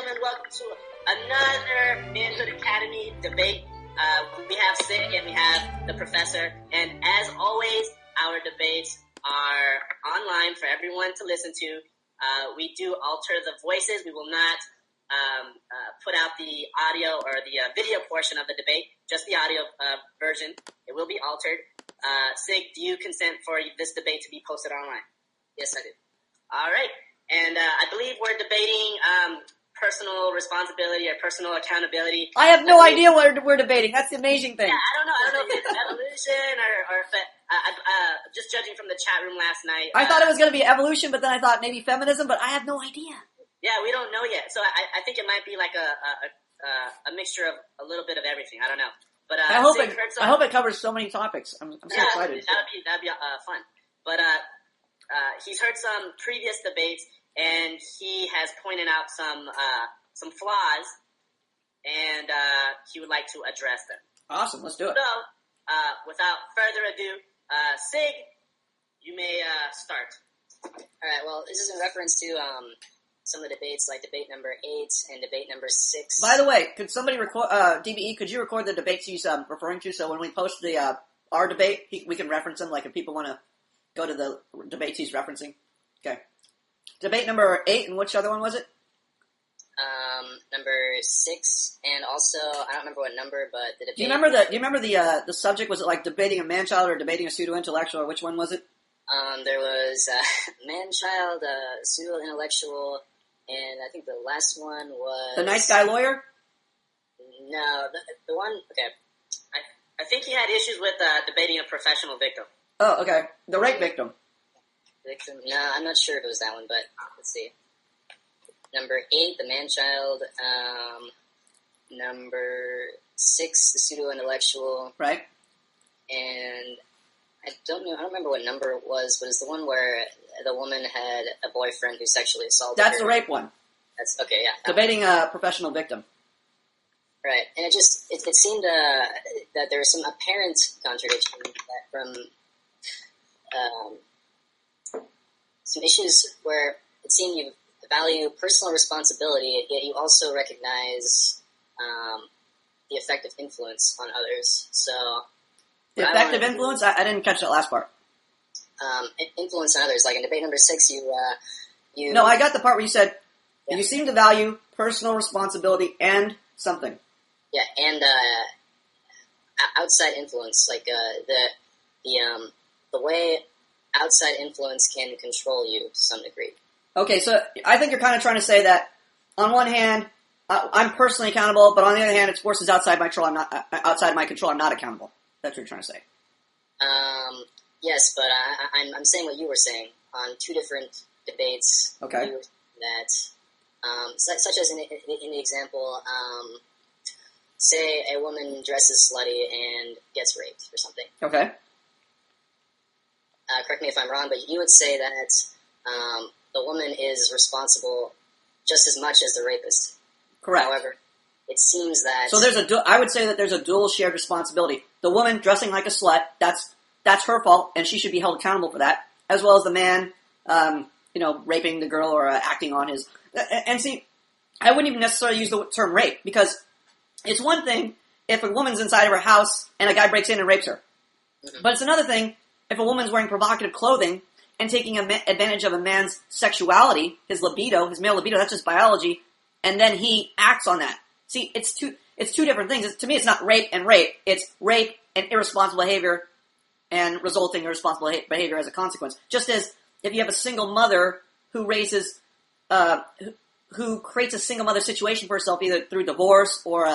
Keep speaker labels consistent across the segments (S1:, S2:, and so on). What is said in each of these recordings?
S1: gentlemen, welcome to another Manhood Academy debate. We have Sid and we have the professor, and as always, our debates are online for everyone to listen to. We do alter the voices. We will not put out the audio or the video portion of the debate, just the audio version. It will be altered. Sig, do you consent for this debate to be posted online?
S2: Yes, I do.
S1: All right. And I believe we're debating personal responsibility or personal accountability.
S3: I have no idea what we're debating. That's the amazing thing.
S1: Yeah, I don't know if it's evolution or if just judging from the chat room last night.
S3: I thought it was going to be evolution, but then I thought maybe feminism, but I have no idea.
S1: Yeah, we don't know yet. So I think it might be like a mixture of a little bit of everything. I don't know. But
S3: I hope it covers so many topics. I'm so excited.
S1: That'd be fun. But he's heard some previous debates, and he has pointed out some flaws, and he would like to address them.
S3: Awesome, let's do it.
S1: So, without further ado, Sig, you may start.
S2: All right. Well, this is in reference to some of the debates, like debate number 8 and debate number 6.
S3: By the way, could somebody record DBE? Could you record the debates he's referring to? So when we post the our debate, we can reference them. Like if people want to go to the debates he's referencing. Okay. Debate number 8, and which other one was it?
S2: Number 6, and also I don't remember what number, but the debate.
S3: Do you remember the subject? Was it like debating a man-child or debating a pseudo-intellectual, or which one was it?
S2: There was man-child, pseudo-intellectual, and I think the last one was
S3: the nice guy lawyer.
S2: No, the one. Okay.
S1: I think he had issues with debating a professional victim.
S3: Oh, okay. The rape victim.
S2: No, I'm not sure if it was that one, but let's see. Number 8, the man-child. Number 6, the pseudo-intellectual.
S3: Right.
S2: And I don't remember what number it was, but it's the one where the woman had a boyfriend who sexually assaulted her.
S3: That's the rape one.
S2: That's okay, yeah.
S3: Debating a professional victim.
S2: Right, and it seemed that there was some apparent contradiction from some issues where it seemed you value personal responsibility, yet you also recognize the effect of influence on others. So,
S3: the effect of influence? I didn't catch that last part.
S2: Influence on others. Like in debate number 6, you.
S3: No, I got the part where you said you seem to value personal responsibility and something.
S2: Yeah, and outside influence, like the way outside influence can control you to some degree. Okay,
S3: so I think you're kind of trying to say that on one hand, I'm personally accountable, but on the other hand, it's forces outside my control. Outside my control. I'm not accountable. That's what you're trying to say.
S2: Yes, but I'm saying what you were saying on 2 different debates.
S3: Okay.
S2: That such as in the example, say a woman dresses slutty and gets raped or something.
S3: Okay.
S2: Correct me if I'm wrong, but you would say that the woman is responsible just as much as the rapist.
S3: Correct.
S2: However, it seems that...
S3: So I would say that there's a dual shared responsibility. The woman dressing like a slut, that's her fault, and she should be held accountable for that, as well as the man, raping the girl or acting on his... And see, I wouldn't even necessarily use the term rape, because it's one thing if a woman's inside of her house and a guy breaks in and rapes her. Mm-hmm. But it's another thing if a woman's wearing provocative clothing and taking advantage of a man's sexuality, his libido, his male libido, that's just biology, and then he acts on that. See, it's two different things. To me, it's not rape and rape. It's rape and irresponsible behavior and resulting irresponsible behavior as a consequence. Just as if you have a single mother who raises, who creates a single mother situation for herself either through divorce or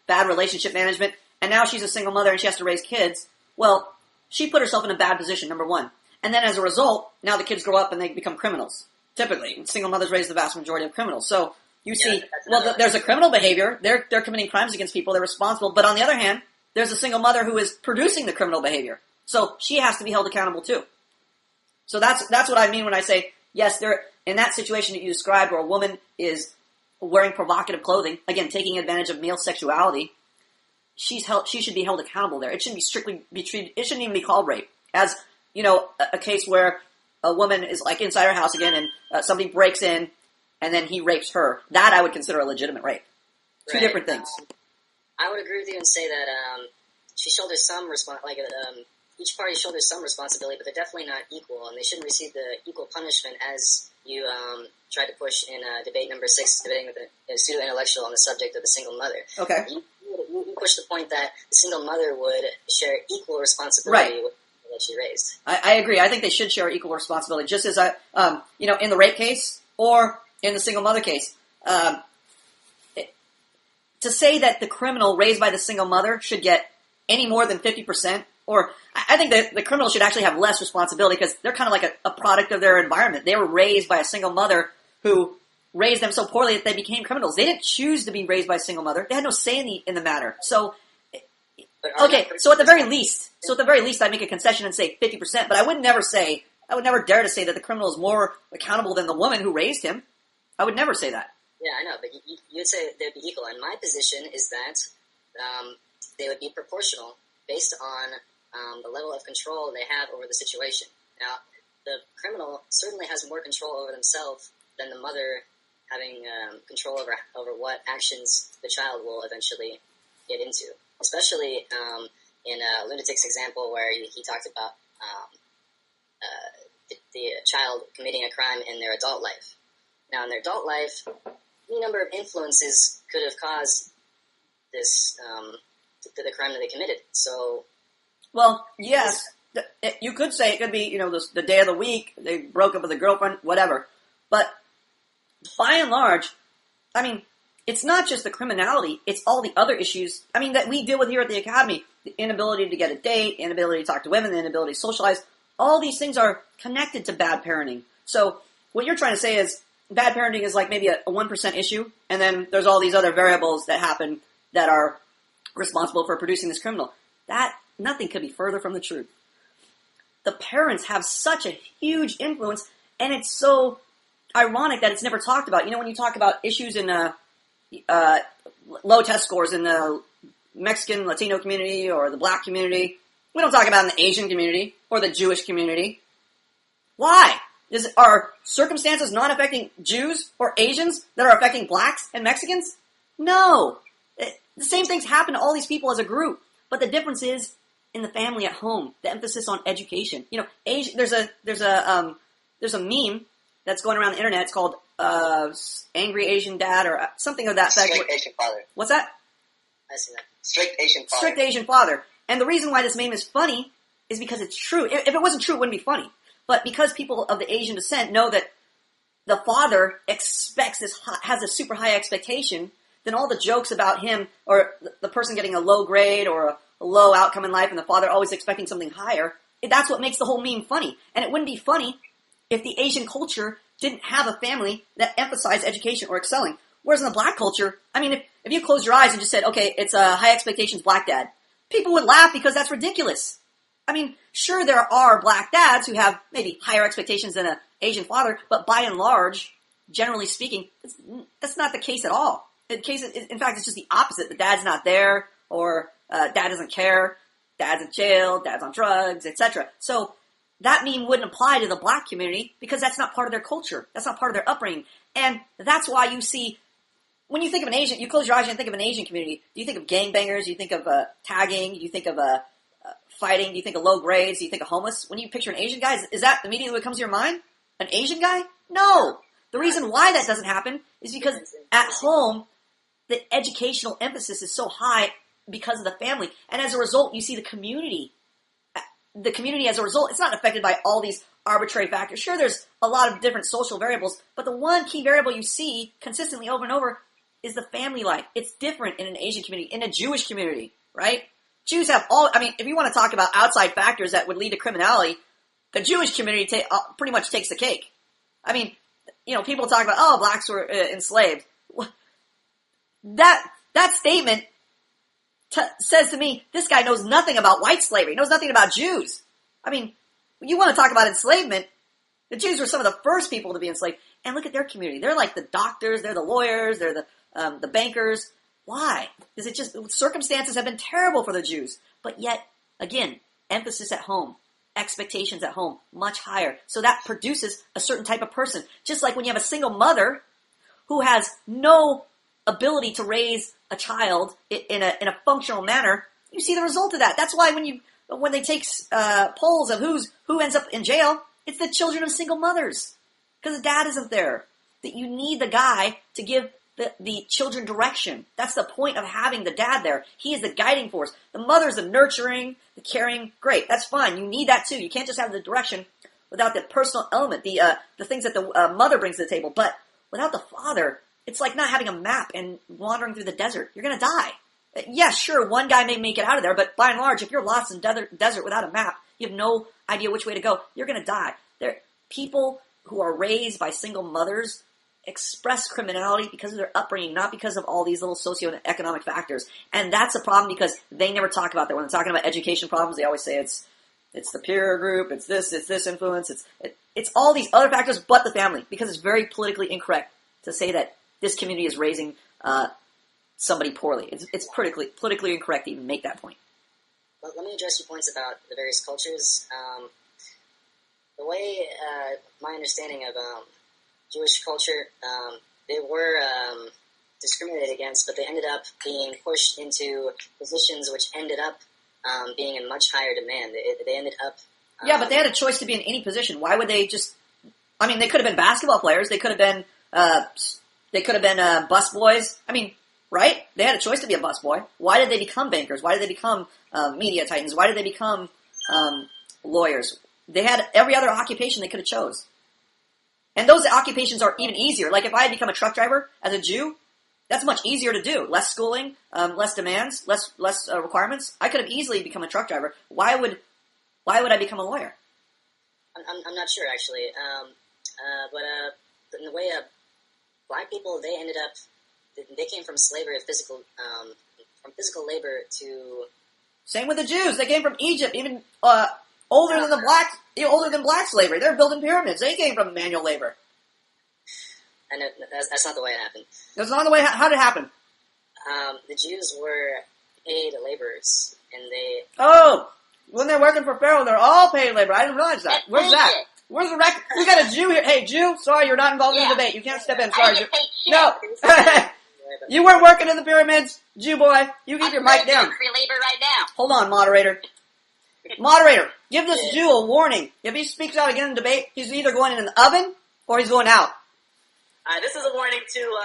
S3: bad relationship management, and now she's a single mother and she has to raise kids, well, she put herself in a bad position, number one. And then as a result, now the kids grow up and they become criminals. Typically, single mothers raise the vast majority of criminals. So you see, there's a criminal behavior. They're committing crimes against people. They're responsible. But on the other hand, there's a single mother who is producing the criminal behavior. So she has to be held accountable too. So that's what I mean when I say, yes, in that situation that you described where a woman is wearing provocative clothing, again, taking advantage of male sexuality, she should be held accountable there. It shouldn't be treated, it shouldn't even be called rape. As, a case where a woman is like inside her house again and somebody breaks in and then he rapes her. That I would consider a legitimate rape. Two different things.
S2: I would agree with you and say that she shoulders some each party shoulders some responsibility, but they're definitely not equal, and they shouldn't receive the equal punishment as you tried to push in debate number 6, debating with a pseudo-intellectual on the subject of the single mother.
S3: Okay.
S2: You pushed the point that the single mother would share equal responsibility with the that she raised.
S3: I agree. I think they should share equal responsibility, just as in the rape case or in the single mother case. To say that the criminal raised by the single mother should get any more than 50%, or I think that the criminal should actually have less responsibility because they're kind of like a product of their environment. They were raised by a single mother who raised them so poorly that they became criminals. They didn't choose to be raised by a single mother. They had no say in the matter. So, okay, so at the very least, I make a concession and say 50%, but I would never dare to say that the criminal is more accountable than the woman who raised him. I would never say that.
S2: Yeah, I know, but you'd say they'd be equal. And my position is that they would be proportional based on the level of control they have over the situation. Now, the criminal certainly has more control over themselves than the mother having control over what actions the child will eventually get into. Especially in Lunatic's example where he talked about the child committing a crime in their adult life. Now, in their adult life, any number of influences could have caused this the crime that they committed. So,
S3: well, yes, you could say it could be the day of the week they broke up with a girlfriend, whatever. But by and large, I mean, it's not just the criminality; it's all the other issues. I mean, that we deal with here at the Academy: the inability to get a date, inability to talk to women, the inability to socialize. All these things are connected to bad parenting. So, what you're trying to say is, bad parenting is like maybe a 1% issue, and then there's all these other variables that happen that are responsible for producing this criminal. That, nothing could be further from the truth. The parents have such a huge influence, and it's so ironic that it's never talked about. When you talk about issues in low test scores in the Mexican, Latino community or the black community, we don't talk about it in the Asian community or the Jewish community. Why? Are circumstances not affecting Jews or Asians that are affecting blacks and Mexicans? No. The same things happen to all these people as a group. But the difference is in the family at home, the emphasis on education. There's a meme that's going around the internet. It's called Angry Asian Dad or something of that effect.
S2: Strict Asian Father.
S3: What's that?
S2: I see that. Strict Asian Father.
S3: Strict Asian Father. And the reason why this meme is funny is because it's true. If it wasn't true, it wouldn't be funny. But because people of the Asian descent know that the father has a super high expectation, then all the jokes about him or the person getting a low grade or a low outcome in life and the father always expecting something higher, that's what makes the whole meme funny. And it wouldn't be funny if the Asian culture didn't have a family that emphasized education or excelling. Whereas in the black culture, I mean, if you closed your eyes and just said, okay, it's a high expectations black dad, people would laugh because that's ridiculous. I mean, sure, there are black dads who have maybe higher expectations than an Asian father, but by and large, generally speaking, that's not the case at all. In fact, it's just the opposite. The dad's not there, or dad doesn't care, dad's in jail, dad's on drugs, etc. So that meme wouldn't apply to the black community because that's not part of their culture. That's not part of their upbringing. And that's why you see, when you think of an Asian, you close your eyes and think of an Asian community. Do you think of gangbangers? Do you think of tagging? Do you think of fighting? Do you think of low grades? Do you think of homeless? When you picture an Asian guy, is that immediately what comes to your mind? An Asian guy? No. The reason why that doesn't happen is because at home, the educational emphasis is so high because of the family. And as a result, you see the community as a result, it's not affected by all these arbitrary factors. Sure, there's a lot of different social variables, but the one key variable you see consistently over and over is the family life. It's different in an Asian community, in a Jewish community, right? Jews have if you want to talk about outside factors that would lead to criminality, the Jewish community pretty much takes the cake. I mean, people talk about, blacks were enslaved. That statement says to me, this guy knows nothing about white slavery, knows nothing about Jews. I mean, when you want to talk about enslavement, the Jews were some of the first people to be enslaved. And look at their community. They're like the doctors, they're the lawyers, they're the bankers. Why? Is it just circumstances have been terrible for the Jews? But yet, again, emphasis at home, expectations at home, much higher. So that produces a certain type of person. Just like when you have a single mother who has no ability to raise a child in a functional manner, you see the result of that. That's why when they take polls of who ends up in jail, it's the children of single mothers because the dad isn't there. That you need the guy to give the children direction. That's the point of having the dad there. He is the guiding force. The mother's the nurturing, the caring. Great, that's fine. You need that too. You can't just have the direction without the personal element, the things that the mother brings to the table. But without the father, it's like not having a map and wandering through the desert. You're going to die. Yeah, sure, one guy may make it out of there, but by and large, if you're lost in desert without a map, you have no idea which way to go, you're going to die. People who are raised by single mothers express criminality because of their upbringing, not because of all these little socioeconomic factors. And that's a problem because they never talk about that. When they're talking about education problems, they always say it's the peer group, it's this influence, it's all these other factors but the family, because it's very politically incorrect to say that this community is raising somebody poorly. It's politically incorrect to even make that point.
S2: Well, let me address your points about the various cultures. The way, my understanding of Jewish culture, they were discriminated against, but they ended up being pushed into positions which ended up being in much higher demand. They ended up...
S3: yeah, but they had a choice to be in any position. Why would they just... I mean, they could have been basketball players. They could have been... bus boys. I mean, right? They had a choice to be a bus boy. Why did they become bankers? Why did they become media titans? Why did they become lawyers? They had every other occupation they could have chose. And those occupations are even easier. Like if I had become a truck driver as a Jew, that's much easier to do. Less schooling, less demands, less requirements. I could have easily become a truck driver. Why would I become a lawyer?
S2: I'm not sure actually. But in the way black people, they came from slavery of physical labor to...
S3: Same with the Jews. They came from Egypt, even older than black slavery. They're building pyramids. They came from manual labor.
S2: And that's not the way it happened.
S3: That's not the way. How did it happen?
S2: The Jews were paid laborers, and they...
S3: Oh, when they're working for Pharaoh, they're all paid labor. I didn't realize that. Where's that? Where's the record? We got a Jew here. Hey, Jew, sorry, you're not involved in the debate. You can't step in. Sorry, Jew. No. You weren't working in the pyramids, Jew boy. You keep your mic down.
S1: Free labor right now.
S3: Hold on, moderator. Moderator, give this Jew a warning. If he speaks out again in debate, he's either going in the oven or he's going out.
S1: This is a warning to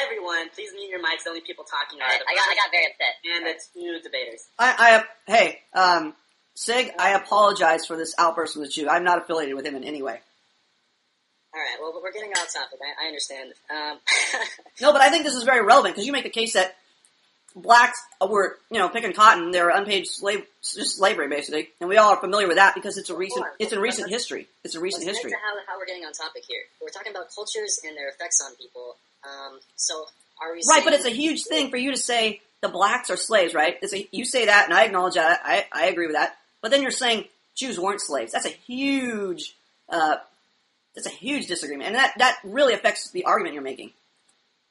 S1: everyone. Please mute your mics. The only people talking are
S2: I got very upset.
S1: And the two debaters.
S3: Hey, Sig, I apologize for this outburst from the Jew. I'm not affiliated with him in any way.
S2: All right, well, we're getting off topic. I understand.
S3: No, but I think this is very relevant because you make the case that blacks were, picking cotton. They were unpaid slavery, basically, and we all are familiar with that because it's in recent history. It's a recent history.
S2: Back to how we're getting on topic here. We're talking about cultures and their effects on people. So are we
S3: right? But it's a huge thing for you to say the blacks are slaves, right? You say that, and I acknowledge that. I agree with that. But then you're saying Jews weren't slaves. That's a huge disagreement, and that really affects the argument you're making.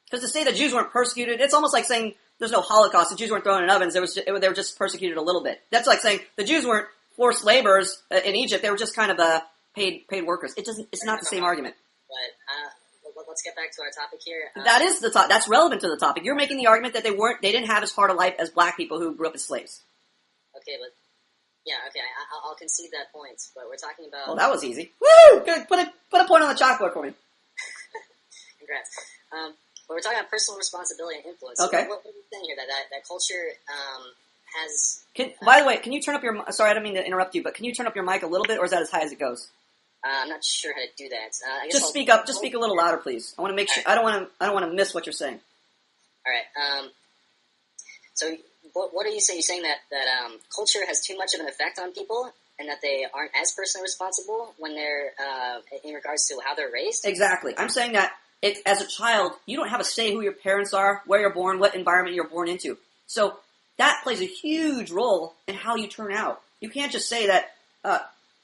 S3: Because to say that Jews weren't persecuted, it's almost like saying there's no Holocaust. The Jews weren't thrown in ovens. They were just persecuted a little bit. That's like saying the Jews weren't forced laborers in Egypt. They were just kind of paid workers. It's not the same argument.
S2: But let's get back to our topic here.
S3: That is that's relevant to the topic. You're making the argument that they didn't have as hard a life as black people who grew up as slaves.
S2: Okay, but I'll concede that point. But we're talking about...
S3: Well, that was easy. Woo! Good. Put a point on the chalkboard for me.
S2: Congrats. But we're talking about personal responsibility and influence.
S3: Okay.
S2: What are you saying here? That culture has...
S3: by the way, can you turn up your... Sorry, I don't mean to interrupt you, but can you turn up your mic a little bit, or is that as high as it goes?
S2: I'm not sure how to do that.
S3: Just speak up. Just speak a little louder, please. I want to make sure... I don't want to miss what you're saying.
S2: All right. So... What are you saying? You're saying that culture has too much of an effect on people, and that they aren't as personally responsible when they're in regards to how they're raised?
S3: Exactly. I'm saying that as a child, you don't have a say who your parents are, where you're born, what environment you're born into. So that plays a huge role in how you turn out. You can't just say that,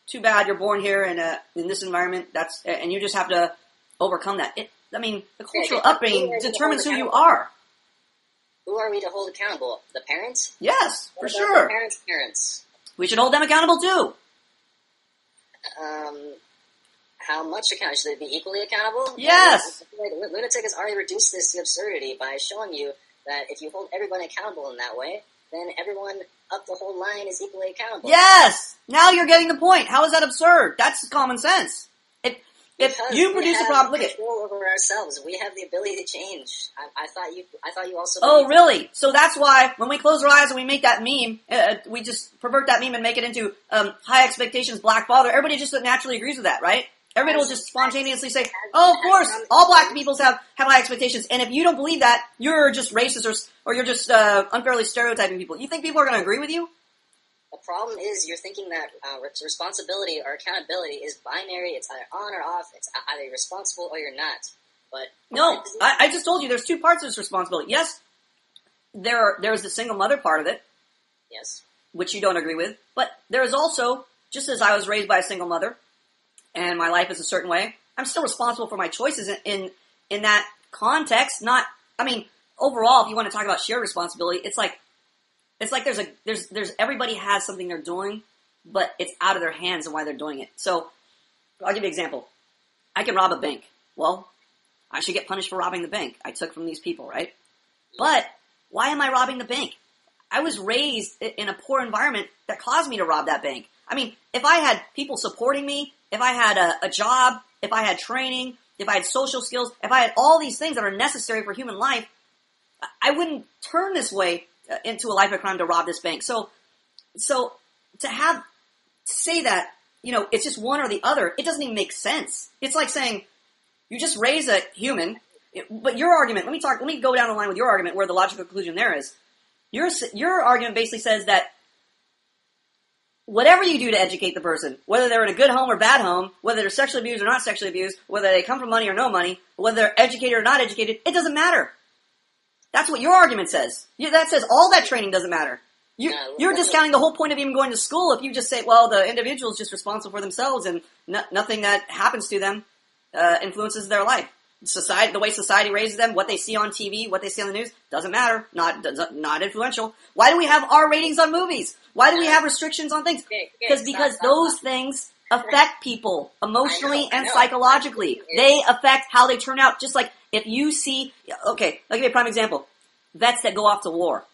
S3: too bad you're born here in this environment. And you just have to overcome that. The cultural upbringing determines who you are.
S2: Who are we to hold accountable? The parents?
S3: Yes, for sure.
S2: The parents.
S3: We should hold them accountable too.
S2: How much accountable? Should they be equally accountable?
S3: Yes!
S2: I feel like Lunatic has already reduced this to absurdity by showing you that if you hold everyone accountable in that way, then everyone up the whole line is equally accountable.
S3: Yes! Now you're getting the point. How is that absurd? That's common sense. If you produce a problem, look at
S2: control over ourselves. We have the ability to change. I thought you also.
S3: Oh, really? So that's why when we close our eyes and we make that meme, we just pervert that meme and make it into high expectations, black father. Everybody just naturally agrees with that, right? Everybody will just spontaneously say, "Oh, of course, all black peoples have high expectations." And if you don't believe that, you're just racist or you're just unfairly stereotyping people. You think people are going to agree with you?
S2: The problem is you're thinking that responsibility or accountability is binary. It's either on or off. It's either you're responsible or you're not. But
S3: no, I just told you there's two parts of this responsibility. Yes, there's the single mother part of it.
S2: Yes.
S3: Which you don't agree with. But there is also, just as I was raised by a single mother, and my life is a certain way, I'm still responsible for my choices in that context. Overall, if you want to talk about shared responsibility, it's like there's everybody has something they're doing, but it's out of their hands and why they're doing it. So, I'll give you an example. I can rob a bank. Well, I should get punished for robbing the bank I took from these people, right? But why am I robbing the bank? I was raised in a poor environment that caused me to rob that bank. I mean, if I had people supporting me, if I had a job, if I had training, if I had social skills, if I had all these things that are necessary for human life, I wouldn't turn this way into a life of crime to rob this bank. So to say that, it's just one or the other, it doesn't even make sense. It's like saying, you just raise a human, but your argument, let me go down the line with your argument where the logical conclusion there is. Your argument basically says that whatever you do to educate the person, whether they're in a good home or bad home, whether they're sexually abused or not sexually abused, whether they come from money or no money, whether they're educated or not educated, it doesn't matter. That's what your argument says. That says all that training doesn't matter. You're discounting the whole point of even going to school if you just say, well, the individual is just responsible for themselves and nothing that happens to them influences their life. The way society raises them, what they see on TV, what they see on the news, doesn't matter. Not influential. Why do we have R ratings on movies? Why do we have restrictions on things? Because those things affect people emotionally and psychologically. They affect how they turn out. Just like if you see, okay, I'll give you a prime example. Vets that go off to war.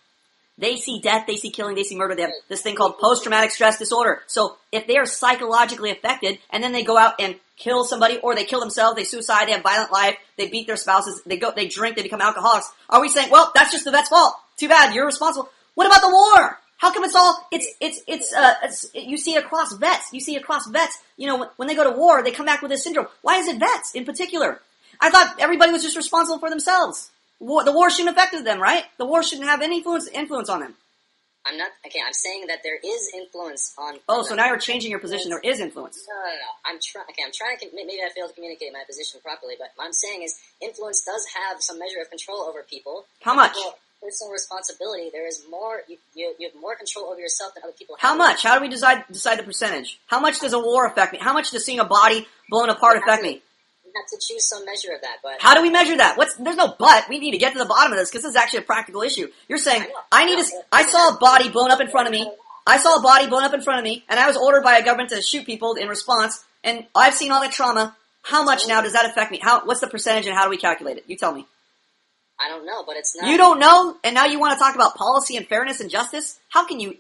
S3: They see death, they see killing, they see murder. They have this thing called post-traumatic stress disorder. So if they are psychologically affected and then they go out and kill somebody or they kill themselves, they suicide, they have violent life, they beat their spouses, they drink, they become alcoholics. Are we saying, well, that's just the vet's fault? Too bad, you're responsible. What about the war? How come you see it across vets. You see it across vets. When they go to war, they come back with this syndrome. Why is it vets in particular? I thought everybody was just responsible for themselves. The war shouldn't have affected them, right? The war shouldn't have any influence on them.
S2: I'm saying that there is influence on.
S3: Oh, so now you're changing your position. There is influence.
S2: No. I'm trying to. Maybe I failed to communicate my position properly, but what I'm saying is influence does have some measure of control over people.
S3: How much?
S2: Personal responsibility. There is more. You have more control over yourself than other people have.
S3: How much? How do we decide the percentage? How much does a war affect me? How much does seeing a body blown apart affect me?
S2: You have to choose some measure of that, but
S3: how do we measure that? There's no but. We need to get to the bottom of this because this is actually a practical issue. You're saying I saw a body blown up in front of me. I saw a body blown up in front of me, and I was ordered by a government to shoot people in response. And I've seen all that trauma. How much now does that affect me? What's the percentage, and how do we calculate it? You tell me.
S2: I don't know, but it's not.
S3: You don't know, and now you want to talk about policy and fairness and justice? How can you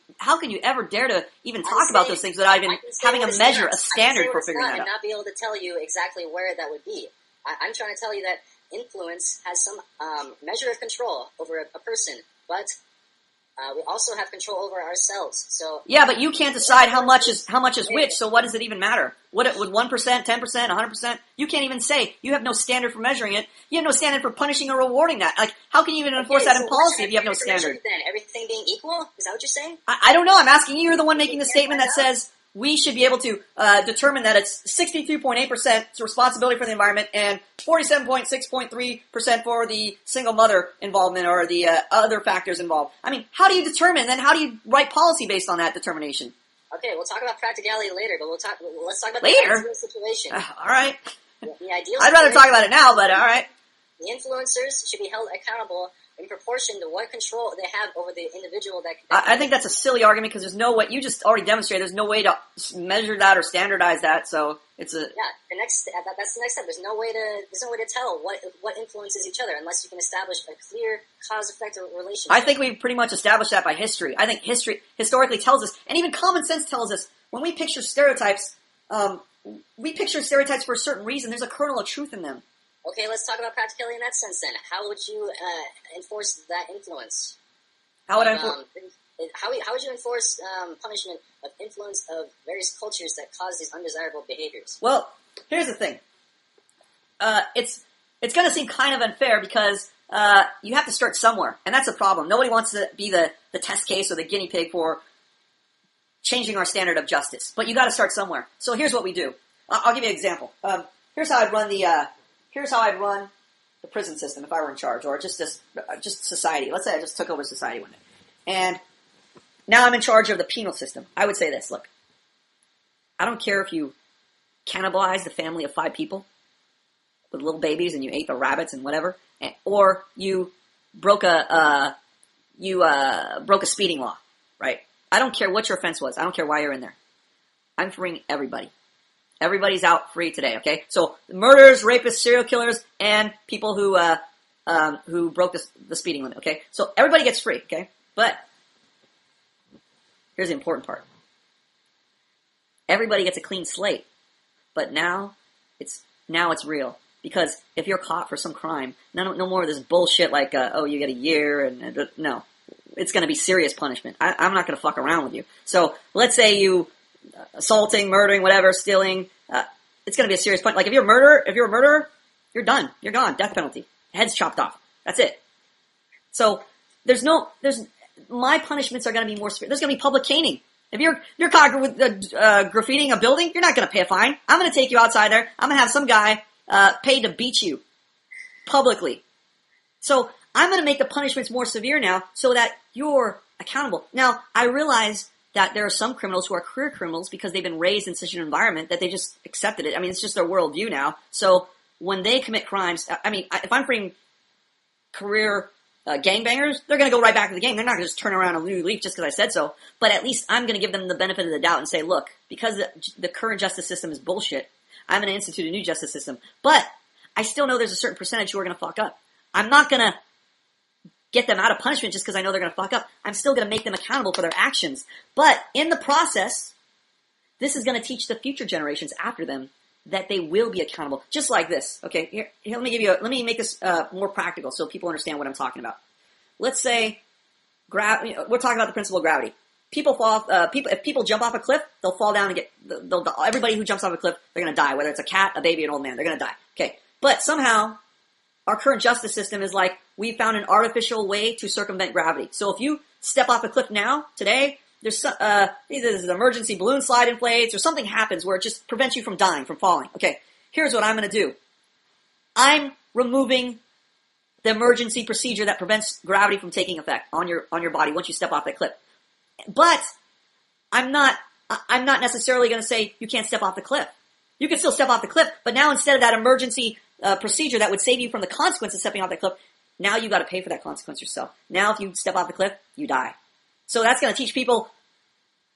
S3: ever dare to even talk about those things without even having a measure, a standard for figuring that out?
S2: And not be able to tell you exactly where that would be. I'm trying to tell you that influence has some measure of control over a person, but we also have control over ourselves. So
S3: yeah, but you can't decide how much is which. So what does it even matter? Would 1%, 10%, 100%? You can't even say. You have no standard for measuring it. You have no standard for punishing or rewarding that. Like, how can you even enforce that in policy if you have no standard?
S2: Then everything being equal, is that what you're saying?
S3: I don't know. I'm asking you. You're the one making the statement that says we should be able to determine that it's 63.8% responsibility for the environment and 47.6.3% for the single mother involvement or the other factors involved. I mean, how do you determine? Then how do you write policy based on that determination?
S2: Okay, we'll talk about practicality later, but let's talk about
S3: later?
S2: the ideal situation.
S3: All right.
S2: The ideal
S3: I'd rather talk about it now, but all right.
S2: The influencers should be held accountable in proportion to what control they have over the individual that
S3: I think that's a silly argument because there's no way, you just already demonstrated there's no way to measure that or standardize that, so it's a...
S2: Yeah, that's the next step. There's no way to tell what influences each other unless you can establish a clear cause-effect relationship.
S3: I think we've pretty much established that by history. I think history historically tells us, and even common sense tells us, when we picture stereotypes for a certain reason. There's a kernel of truth in them.
S2: Okay, let's talk about practicality in that sense then. How would you enforce that influence?
S3: How would I enforce...
S2: How would you enforce punishment of influence of various cultures that cause these undesirable behaviors?
S3: Well, here's the thing. It's going to seem kind of unfair because you have to start somewhere, and that's a problem. Nobody wants to be the test case or the guinea pig for changing our standard of justice. But you got to start somewhere. So here's what we do. I'll give you an example. Here's how I'd run the prison system if I were in charge, or just society. Let's say I just took over society one day, and now I'm in charge of the penal system. I would say this: look, I don't care if you cannibalized the family of 5 people with little babies and you ate the rabbits and whatever, or you broke a speeding law, right? I don't care what your offense was. I don't care why you're in there. I'm freeing everybody. Everybody's out free today, okay? So murderers, rapists, serial killers, and people who broke the speeding limit, okay? So everybody gets free, okay? But here's the important part. Everybody gets a clean slate. But now it's real. Because if you're caught for some crime, no more of this bullshit like, you get a year, and no. It's going to be serious punishment. I'm not going to fuck around with you. So let's say you assaulting, murdering, whatever, stealing, it's going to be a serious punishment. Like if you're a murderer, you're done. You're gone. Death penalty. Head's chopped off. That's it. So my punishments are going to be more severe. There's going to be public caning. If you're caught with graffitiing a building, you're not going to pay a fine. I'm going to take you outside there. I'm going to have some guy paid to beat you publicly. So I'm going to make the punishments more severe now so that you're accountable. Now, I realize that there are some criminals who are career criminals because they've been raised in such an environment that they just accepted it. I mean, it's just their worldview now. So when they commit crimes, I mean, if I'm freeing career gangbangers, they're going to go right back to the game. They're not going to just turn around a new leaf just because I said so. But at least I'm going to give them the benefit of the doubt and say, look, because the current justice system is bullshit, I'm going to institute a new justice system. But I still know there's a certain percentage who are going to fuck up. I'm not going to get them out of punishment just because I know they're going to fuck up. I'm still going to make them accountable for their actions. But in the process, this is going to teach the future generations after them that they will be accountable. Just like this. Okay, here let me make this more practical so people understand what I'm talking about. Let's say we're talking about the principle of gravity. If people jump off a cliff, they'll fall down and everybody who jumps off a cliff, they're going to die. Whether it's a cat, a baby, an old man, they're going to die. Okay, but somehow our current justice system is like, we found an artificial way to circumvent gravity. So if you step off a cliff now, today, there's either there's an emergency balloon slide inflates or something happens where it just prevents you from dying, from falling. Okay, here's what I'm going to do. I'm removing the emergency procedure that prevents gravity from taking effect on your body once you step off that cliff. But I'm not necessarily going to say you can't step off the cliff. You can still step off the cliff, but now instead of that emergency procedure that would save you from the consequence of stepping off the cliff, now you got to pay for that consequence yourself. Now if you step off the cliff, you die. So that's going to teach people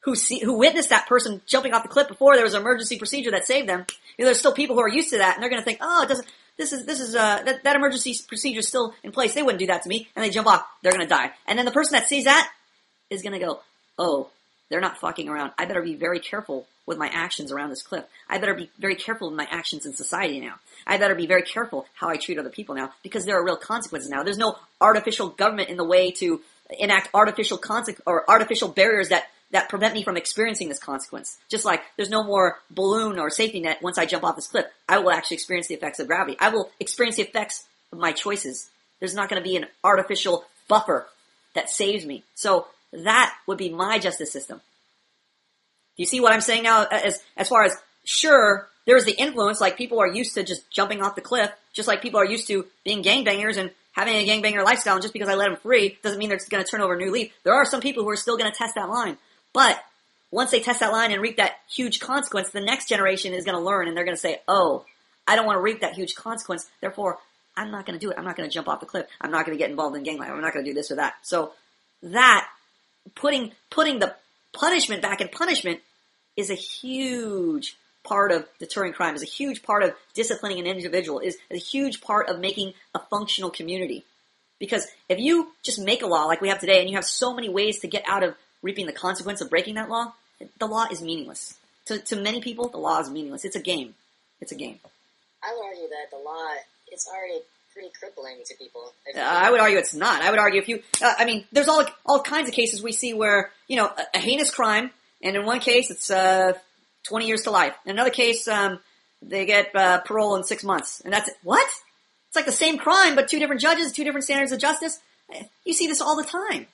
S3: who witnessed that person jumping off the cliff before there was an emergency procedure that saved them. There's still people who are used to that, and they're going to think, oh, that emergency procedure is still in place. They wouldn't do that to me, and they jump off. They're going to die. And then the person that sees that is going to go, oh, they're not fucking around. I better be very careful with my actions around this cliff. I better be very careful with my actions in society now. I better be very careful how I treat other people now because there are real consequences now. There's no artificial government in the way to enact artificial barriers that prevent me from experiencing this consequence. Just like there's no more balloon or safety net once I jump off this cliff. I will actually experience the effects of gravity. I will experience the effects of my choices. There's not going to be an artificial buffer that saves me. So that would be my justice system. Do you see what I'm saying now? As far as, sure, there's the influence, like people are used to just jumping off the cliff, just like people are used to being gangbangers and having a gangbanger lifestyle, and just because I let them free doesn't mean they're going to turn over a new leaf. There are some people who are still going to test that line. But once they test that line and reap that huge consequence, the next generation is going to learn, and they're going to say, oh, I don't want to reap that huge consequence, therefore I'm not going to do it. I'm not going to jump off the cliff. I'm not going to get involved in gang life. I'm not going to do this or that. So that, putting the punishment back in punishment is a huge part of deterring crime, is a huge part of disciplining an individual, is a huge part of making a functional community. Because if you just make a law like we have today and you have so many ways to get out of reaping the consequence of breaking that law, the law is meaningless. To many people, the law is meaningless. It's a game. It's a game.
S2: I would argue that the law, it's already pretty crippling to people.
S3: I would argue it's not. I would argue if you, there's all kinds of cases we see where, a heinous crime, and in one case it's 20 years to life. In another case, they get parole in 6 months. And that's it. What? It's like the same crime, but two different judges, two different standards of justice. You see this all the time.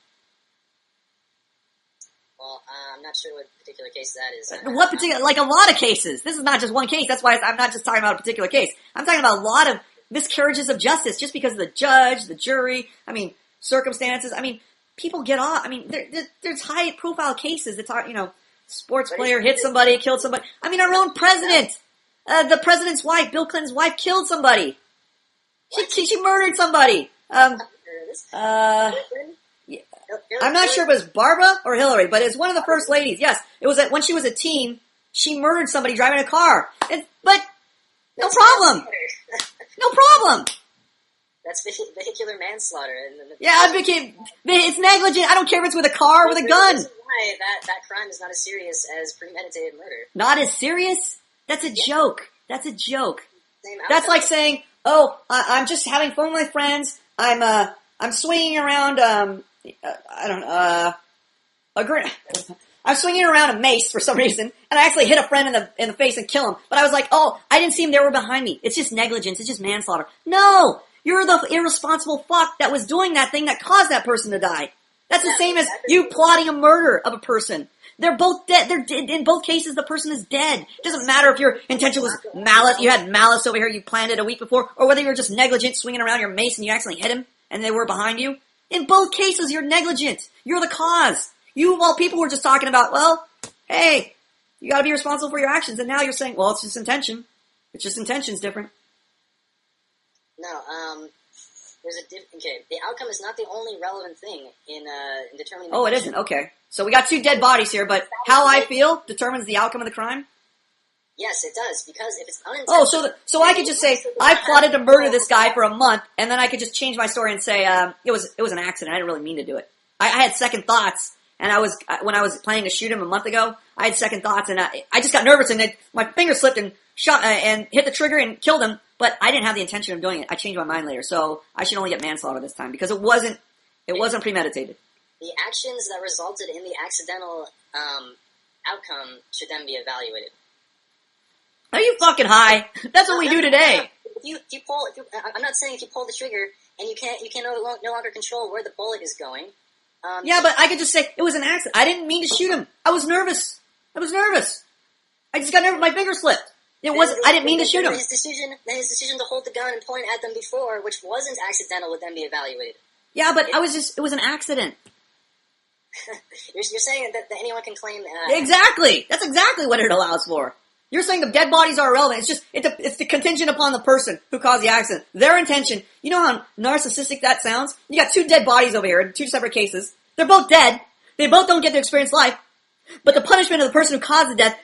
S2: Well, I'm not sure what particular case that is.
S3: What particular? Like a lot of cases. This is not just one case. That's why I'm not just talking about a particular case. I'm talking about a lot of miscarriages of justice just because of the judge, the jury, circumstances. People get off. There's high-profile cases that talk, sports player hit somebody, killed somebody. Our own president, the president's wife, Bill Clinton's wife, killed somebody. She murdered somebody. I'm not sure if it was Barbara or Hillary, but it's one of the first ladies. Yes, it was when she was a teen. She murdered somebody driving a car. But no problem. No problem.
S2: That's vehicular manslaughter.
S3: It's negligent. I don't care if it's with a car or with a gun.
S2: Why that crime is not as serious as premeditated murder.
S3: Not as serious? That's a joke. That's a joke. That's like saying, I'm just having fun with my friends. I'm swinging around, I'm swinging around a mace for some reason, and I actually hit a friend in the face and kill him. But I was like, I didn't see him, they were behind me. It's just negligence, it's just manslaughter. No! You're the irresponsible fuck that was doing that thing that caused that person to die. That's the same as you plotting a murder of a person. They're both dead. In both cases, the person is dead. It doesn't matter if your intention was malice, you had malice over here, you planned it a week before, or whether you were just negligent swinging around your mace and you accidentally hit him, and they were behind you. In both cases, you're negligent. You're the cause. People were just talking about, hey, you gotta be responsible for your actions, and now you're saying, it's just intention. It's just intention's different.
S2: No, the outcome is not the only relevant thing in determining.
S3: It isn't. Okay, so we got two dead bodies here, but how I feel determines the outcome of the crime.
S2: Yes, it does, because if it's unintentional...
S3: so I could just say, I plotted to murder this guy for a month, and then I could just change my story and say, it was an accident, I didn't really mean to do it. I had second thoughts, and when I was planning to shoot him a month ago, I had second thoughts, and I just got nervous, and my finger slipped and shot, and hit the trigger and killed him, but I didn't have the intention of doing it. I changed my mind later, so I should only get manslaughter this time, because it wasn't premeditated.
S2: The actions that resulted in the accidental outcome should then be evaluated.
S3: Are you fucking high? That's what we do today.
S2: I'm not saying if you pull the trigger and you can no longer control where the bullet is going.
S3: But I could just say it was an accident. I didn't mean to shoot him. I was nervous. I just got nervous. My finger slipped. I didn't mean to shoot him.
S2: His decision to hold the gun and point at them before, which wasn't accidental, would then be evaluated.
S3: Yeah, but it was an accident.
S2: You're saying that anyone can claim...
S3: Exactly. That's exactly what it allows for. You're saying the dead bodies are irrelevant. It's the contingent upon the person who caused the accident. Their intention. You know how narcissistic that sounds? You got two dead bodies over here in two separate cases. They're both dead. They both don't get to experience life. But the punishment of the person who caused the death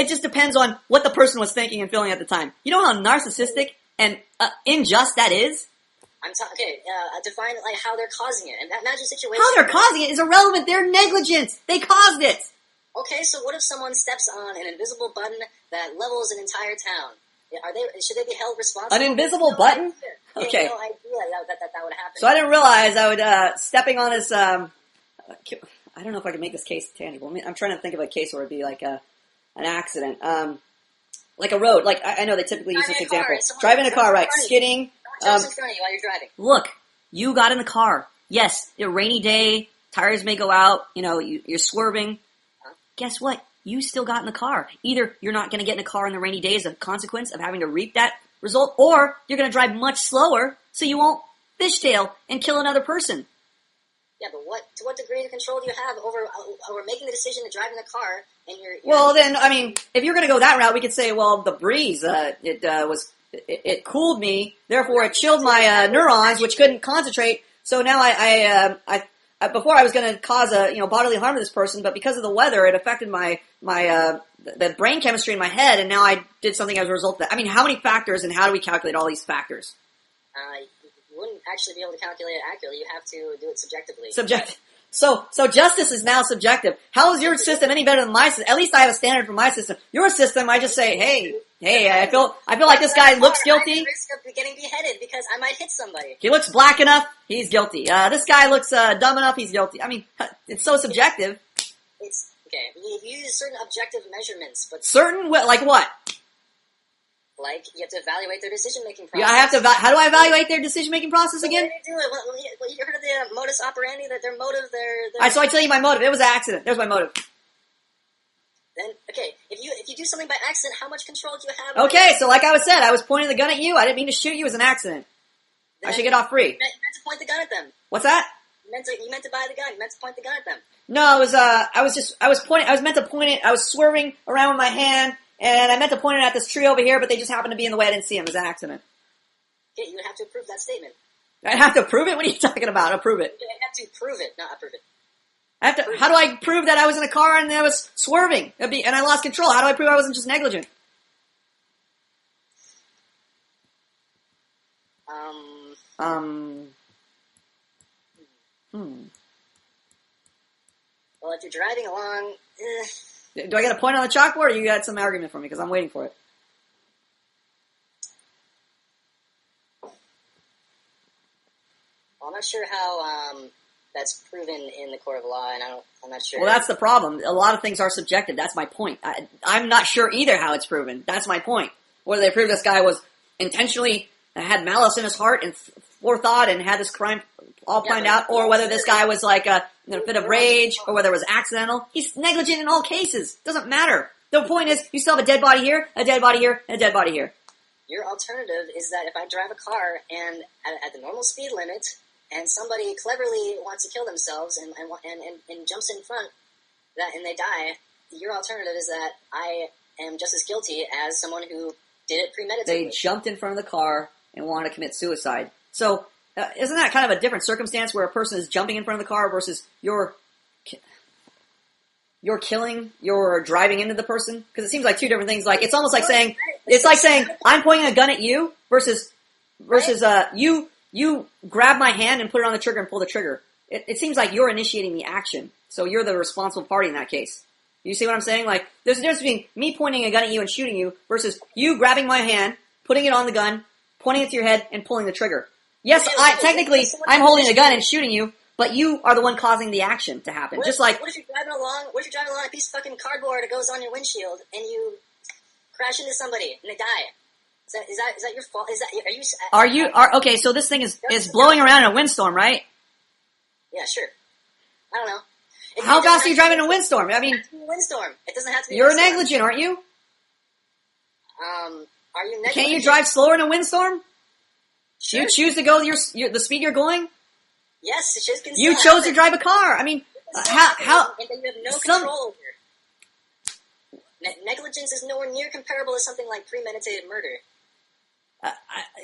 S3: just depends on what the person was thinking and feeling at the time. You know how narcissistic and unjust that is?
S2: Define how they're causing it. And imagine a situation...
S3: How they're causing it is irrelevant. They're negligent. They caused it.
S2: Okay, so what if someone steps on an invisible button that levels an entire town? Should they be held responsible?
S3: An invisible button? Okay.
S2: No idea that would happen.
S3: So I didn't realize I would, stepping on this, I don't know if I can make this case tangible. I'm trying to think of a case where it'd be like an accident. Like a road. Like, I know they typically use this example. Driving a car, right. Skidding.
S2: Someone's in front of you while you're driving.
S3: Look, you got in the car. Yes, a rainy day, tires may go out, you're swerving. Guess what? You still got in the car. Either you're not going to get in the car in the rainy day as a consequence of having to reap that result, or you're going to drive much slower so you won't fishtail and kill another person.
S2: Yeah, but to what degree of control do you have over making the decision to drive in the car and you're...
S3: Well, then, if you're going to go that route, we could say, the breeze, it was it cooled me. Therefore, it chilled my neurons, which couldn't concentrate. So now before I was going to cause bodily harm to this person, but because of the weather, it affected the brain chemistry in my head, and now I did something as a result of that. I mean, how many factors, and how do we calculate all these factors?
S2: You wouldn't actually be able to calculate it accurately. You have to do it subjectively.
S3: So justice is now subjective. How is your system any better than my system? At least I have a standard for my system. Your system, I just say, hey, I feel like this guy looks guilty.
S2: I'm at risk of getting beheaded because I might hit somebody.
S3: He looks black enough, he's guilty. This guy looks dumb enough, he's guilty. I mean, it's so subjective.
S2: It's okay. You use certain objective measurements, but
S3: like what?
S2: Like, you have to evaluate their decision-making process.
S3: Yeah, I have to. How do I evaluate their decision-making process again?
S2: How do you do it? Well, you heard of the modus operandi? That their motive,
S3: So I tell you my motive. It was an accident. There's my motive.
S2: Then, okay, if you do something by accident, how much control do you have?
S3: Okay, so like I said, I was pointing the gun at you. I didn't mean to shoot you. It was an accident.
S2: Then
S3: I should get off free.
S2: You meant to point the gun at them.
S3: What's that?
S2: You meant to buy the gun. You meant to point the gun at them.
S3: No, it was. I was meant to point it. I was swerving around with my hand. And I meant to point it at this tree over here, but they just happened to be in the way. I didn't see them. It was an accident.
S2: Okay, you would have to approve that statement.
S3: I have to prove it? What are you talking about? Approve it.
S2: You have to prove it, not approve it.
S3: How do I prove that I was in a car and I was swerving and I lost control? How do I prove I wasn't just negligent?
S2: Well, if you're driving along...
S3: Do I get a point on the chalkboard, or you got some argument for me? Because I'm waiting for it.
S2: Well, I'm not sure how that's proven in the court of law, and I'm not sure.
S3: Well, that's the problem. A lot of things are subjective. That's my point. I'm not sure either how it's proven. That's my point. Whether they prove this guy was intentionally had malice in his heart and forethought and had this crime all planned out, or whether this guy was like a fit of rage, or whether it was accidental. He's negligent in all cases. Doesn't matter. The point is, you still have a dead body here, a dead body here, and a dead body here.
S2: Your alternative is that if I drive a car and at the normal speed limit, and somebody cleverly wants to kill themselves and jumps in front, and they die, your alternative is that I am just as guilty as someone who did it premeditatedly.
S3: They jumped in front of the car and wanted to commit suicide. So, isn't that kind of a different circumstance where a person is jumping in front of the car versus you're driving into the person? Because it seems like two different things. Like, it's almost like saying, I'm pointing a gun at you versus you grab my hand and put it on the trigger and pull the trigger. It seems like you're initiating the action. So you're the responsible party in that case. You see what I'm saying? Like, there's a difference between me pointing a gun at you and shooting you versus you grabbing my hand, putting it on the gun, pointing it to your head, and pulling the trigger. Yes, technically, I'm holding the gun and shooting you, but you are the one causing the action to happen. What if
S2: you're driving along a piece of fucking cardboard that goes on your windshield, and you crash into somebody, and they die? Is that your fault?
S3: Okay, so this thing is blowing around in a windstorm, right?
S2: Yeah, sure. I don't know.
S3: How fast are you driving in a windstorm? I mean,
S2: windstorm. It doesn't have to be.
S3: You're negligent, aren't you?
S2: Are you negligent?
S3: Can't you drive slower in a windstorm?
S2: Sure.
S3: Do you choose to go the speed you're going?
S2: Yes, it just
S3: you chose to drive a car. I mean, how?
S2: And then you have no control over. Negligence is nowhere near comparable to something like premeditated murder.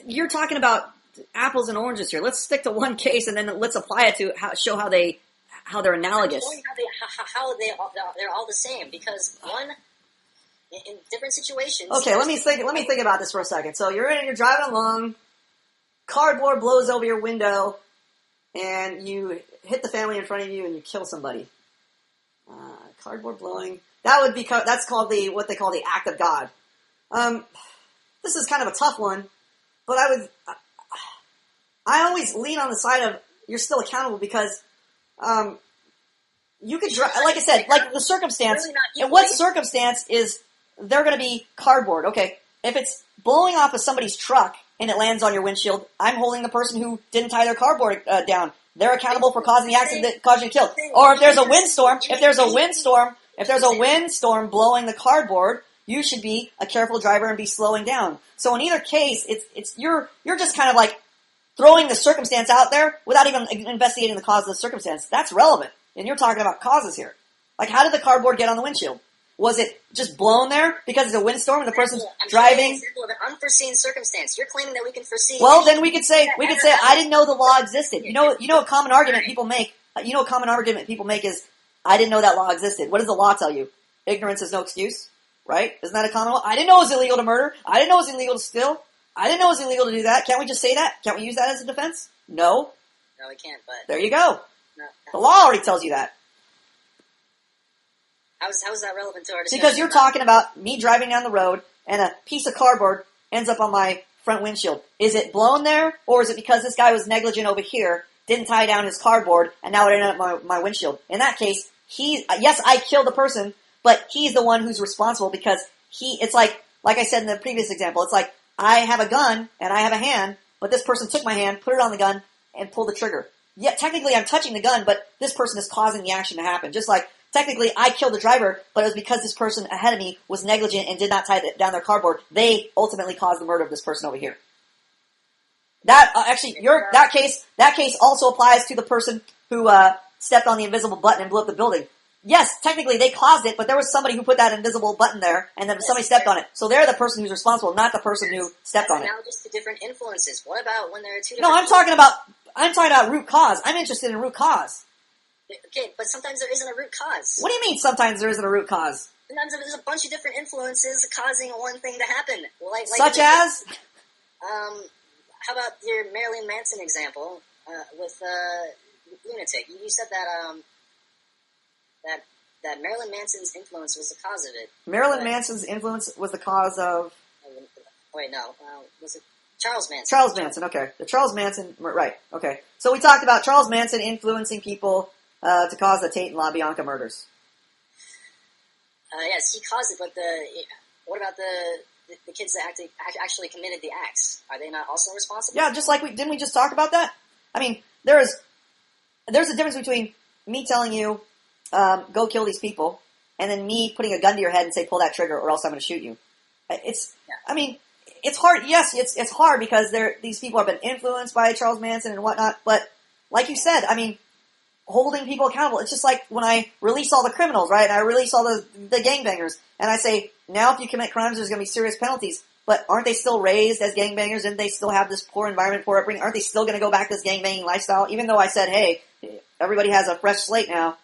S3: You're talking about apples and oranges here. Let's stick to one case and then let's apply it to show how they're analogous.
S2: How they're all the same, because one in different situations.
S3: Okay, let me think about this for a second. So you're driving along, cardboard blows over your window, and you hit the family in front of you and you kill somebody. Cardboard blowing. That's called what they call the act of God. This is kind of a tough one, but I always lean on the side of you're still accountable because, you could drive, like I said, like the circumstance, in what circumstance is there going to be cardboard? Okay, if it's blowing off of somebody's truck and it lands on your windshield, I'm holding the person who didn't tie their cardboard down. They're accountable for causing the accident that caused you to kill. Or if there's a windstorm blowing the cardboard, you should be a careful driver and be slowing down. So in either case, you're just kind of like throwing the circumstance out there without even investigating the cause of the circumstance. That's relevant. And you're talking about causes here. Like, how did the cardboard get on the windshield? Was it just blown there because it's a windstorm and the person's
S2: I'm
S3: driving?
S2: An example of an unforeseen circumstance. You're claiming that we can foresee.
S3: Well, then we could say I didn't know the law existed. You know a common argument people make. You know a common argument people make is I didn't know that law existed. What does the law tell you? Ignorance is no excuse, right? Isn't that a common law? I didn't know it was illegal to murder. I didn't know it was illegal to steal. I didn't know it was illegal to do that. Can't we just say that? Can't we use that as a defense? No.
S2: No, we can't. But
S3: there you go.
S2: No.
S3: The law already tells you that.
S2: How is that relevant to our discussion?
S3: Because you're talking about me driving down the road and a piece of cardboard ends up on my front windshield. Is it blown there, or is it because this guy was negligent over here, didn't tie down his cardboard, and now it ended up on my windshield? In that case, yes, I killed the person, but he's the one who's responsible because it's like I said in the previous example, it's like I have a gun and I have a hand, but this person took my hand, put it on the gun, and pulled the trigger. Yeah, technically I'm touching the gun, but this person is causing the action to happen. Just like technically I killed the driver, but it was because this person ahead of me was negligent and did not tie down their cardboard. They ultimately caused the murder of this person over here. That that case also applies to the person who stepped on the invisible button and blew up the building. Yes, technically they caused it, but there was somebody who put that invisible button there, and then somebody stepped on it. So they're the person who's responsible, not the person who stepped on it.
S2: Now just the different influences. What about when there are two different...
S3: No, I'm talking about root cause. I'm interested in root cause.
S2: Okay, but sometimes there isn't a root cause.
S3: What do you mean sometimes there isn't a root cause?
S2: Sometimes there's a bunch of different influences causing one thing to happen.
S3: Such as?
S2: How about your Marilyn Manson example with lunatic? You said that that Marilyn Manson's influence was the cause of it.
S3: Marilyn Manson's influence was the cause of...
S2: Wait, no. Was it Charles Manson?
S3: Charles Manson, okay. The Charles Manson... Right, okay. So we talked about Charles Manson influencing people to cause the Tate and LaBianca murders.
S2: Yes, he caused it, but what about the kids that actually committed the acts? Are they not also responsible?
S3: Yeah, just like didn't we just talk about that? I mean, there's a difference between me telling you, go kill these people, and then me putting a gun to your head and say, pull that trigger or else I'm going to shoot you. I mean, it's hard. Yes, it's hard because these people have been influenced by Charles Manson and whatnot, but like you said, I mean, holding people accountable, it's just like when I release all the criminals, right? And I release all the gangbangers, and I say, now if you commit crimes, there's going to be serious penalties. But aren't they still raised as gangbangers? Didn't they still have this poor environment, poor upbringing? Aren't they still going to go back to this gangbanging lifestyle? Even though I said, hey, everybody has a fresh slate now,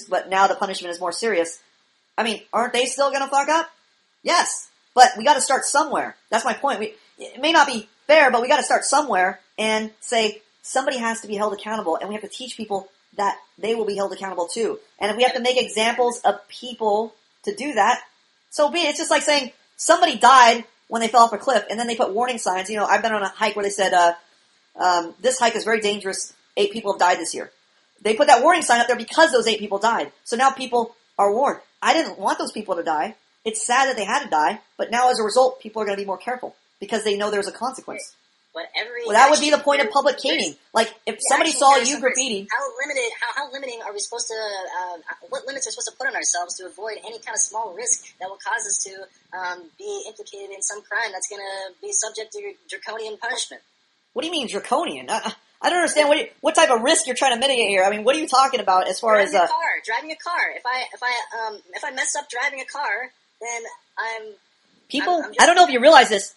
S3: but now the punishment is more serious. I mean, aren't they still going to fuck up? Yes. But we got to start somewhere. That's my point. It may not be fair, but we got to start somewhere and say somebody has to be held accountable, and we have to teach people that they will be held accountable too. And if we have to make examples of people to do that, so be it. It's just like saying somebody died when they fell off a cliff, and then they put warning signs. You know, I've been on a hike where they said, this hike is very dangerous. 8 people have died this year. They put that warning sign up there because those 8 people died. So now people are warned. I didn't want those people to die. It's sad that they had to die, but now as a result, people are going to be more careful because they know there's a consequence.
S2: But
S3: that would be the point of public caning. Like, if somebody saw you graffiti...
S2: How limiting are we supposed to... what limits are we supposed to put on ourselves to avoid any kind of small risk that will cause us to be implicated in some crime that's going to be subject to draconian punishment?
S3: What do you mean draconian? I don't understand what type of risk you're trying to mitigate here. I mean, what are you talking about as far as...
S2: Driving a car. If I mess up driving a car, then
S3: I don't know if you realize this,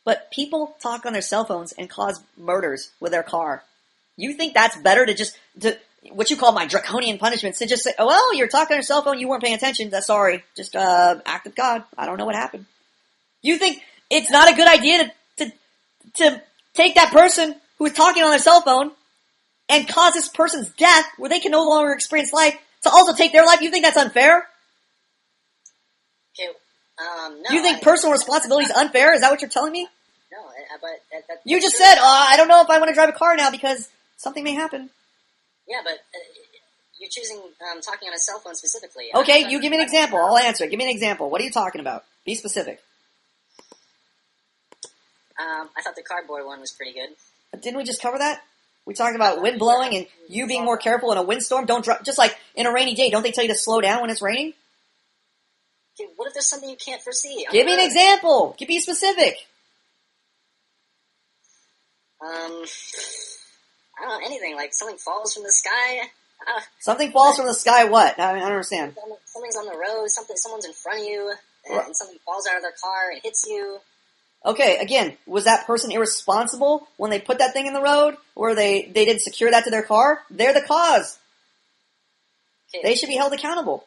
S3: but people talk on their cell phones and cause murders with their car. You think that's better to what you call my draconian punishments, to just say, oh, well, you're talking on your cell phone, you weren't paying attention, that's sorry. Just, act of God. I don't know what happened. You think it's not a good idea to take that person who is talking on their cell phone and cause this person's death where they can no longer experience life to also take their life? You think that's unfair?
S2: Okay, no.
S3: You think personal responsibility is unfair? Is that what you're telling me?
S2: No, but...
S3: you just said, I don't know if I want to drive a car now because something may happen.
S2: Yeah, but you're choosing talking on a cell phone specifically.
S3: Okay, you give me an example. I'll answer it. Give me an example. What are you talking about? Be specific.
S2: I thought the cardboard one was pretty good.
S3: Didn't we just cover that? We talked about wind blowing and you being more careful in a windstorm. Don't drive, just like in a rainy day. Don't they tell you to slow down when it's raining?
S2: Okay, what if there's something you can't foresee?
S3: Give me an example. Be specific.
S2: I don't know, anything, like something falls from the sky.
S3: Something falls from the sky. What? I don't understand.
S2: Something's on the road. Someone's in front of you, and something falls out of their car and hits you.
S3: Okay, again, was that person irresponsible when they put that thing in the road, or they didn't secure that to their car? They're the cause.
S2: Okay.
S3: They should be held accountable.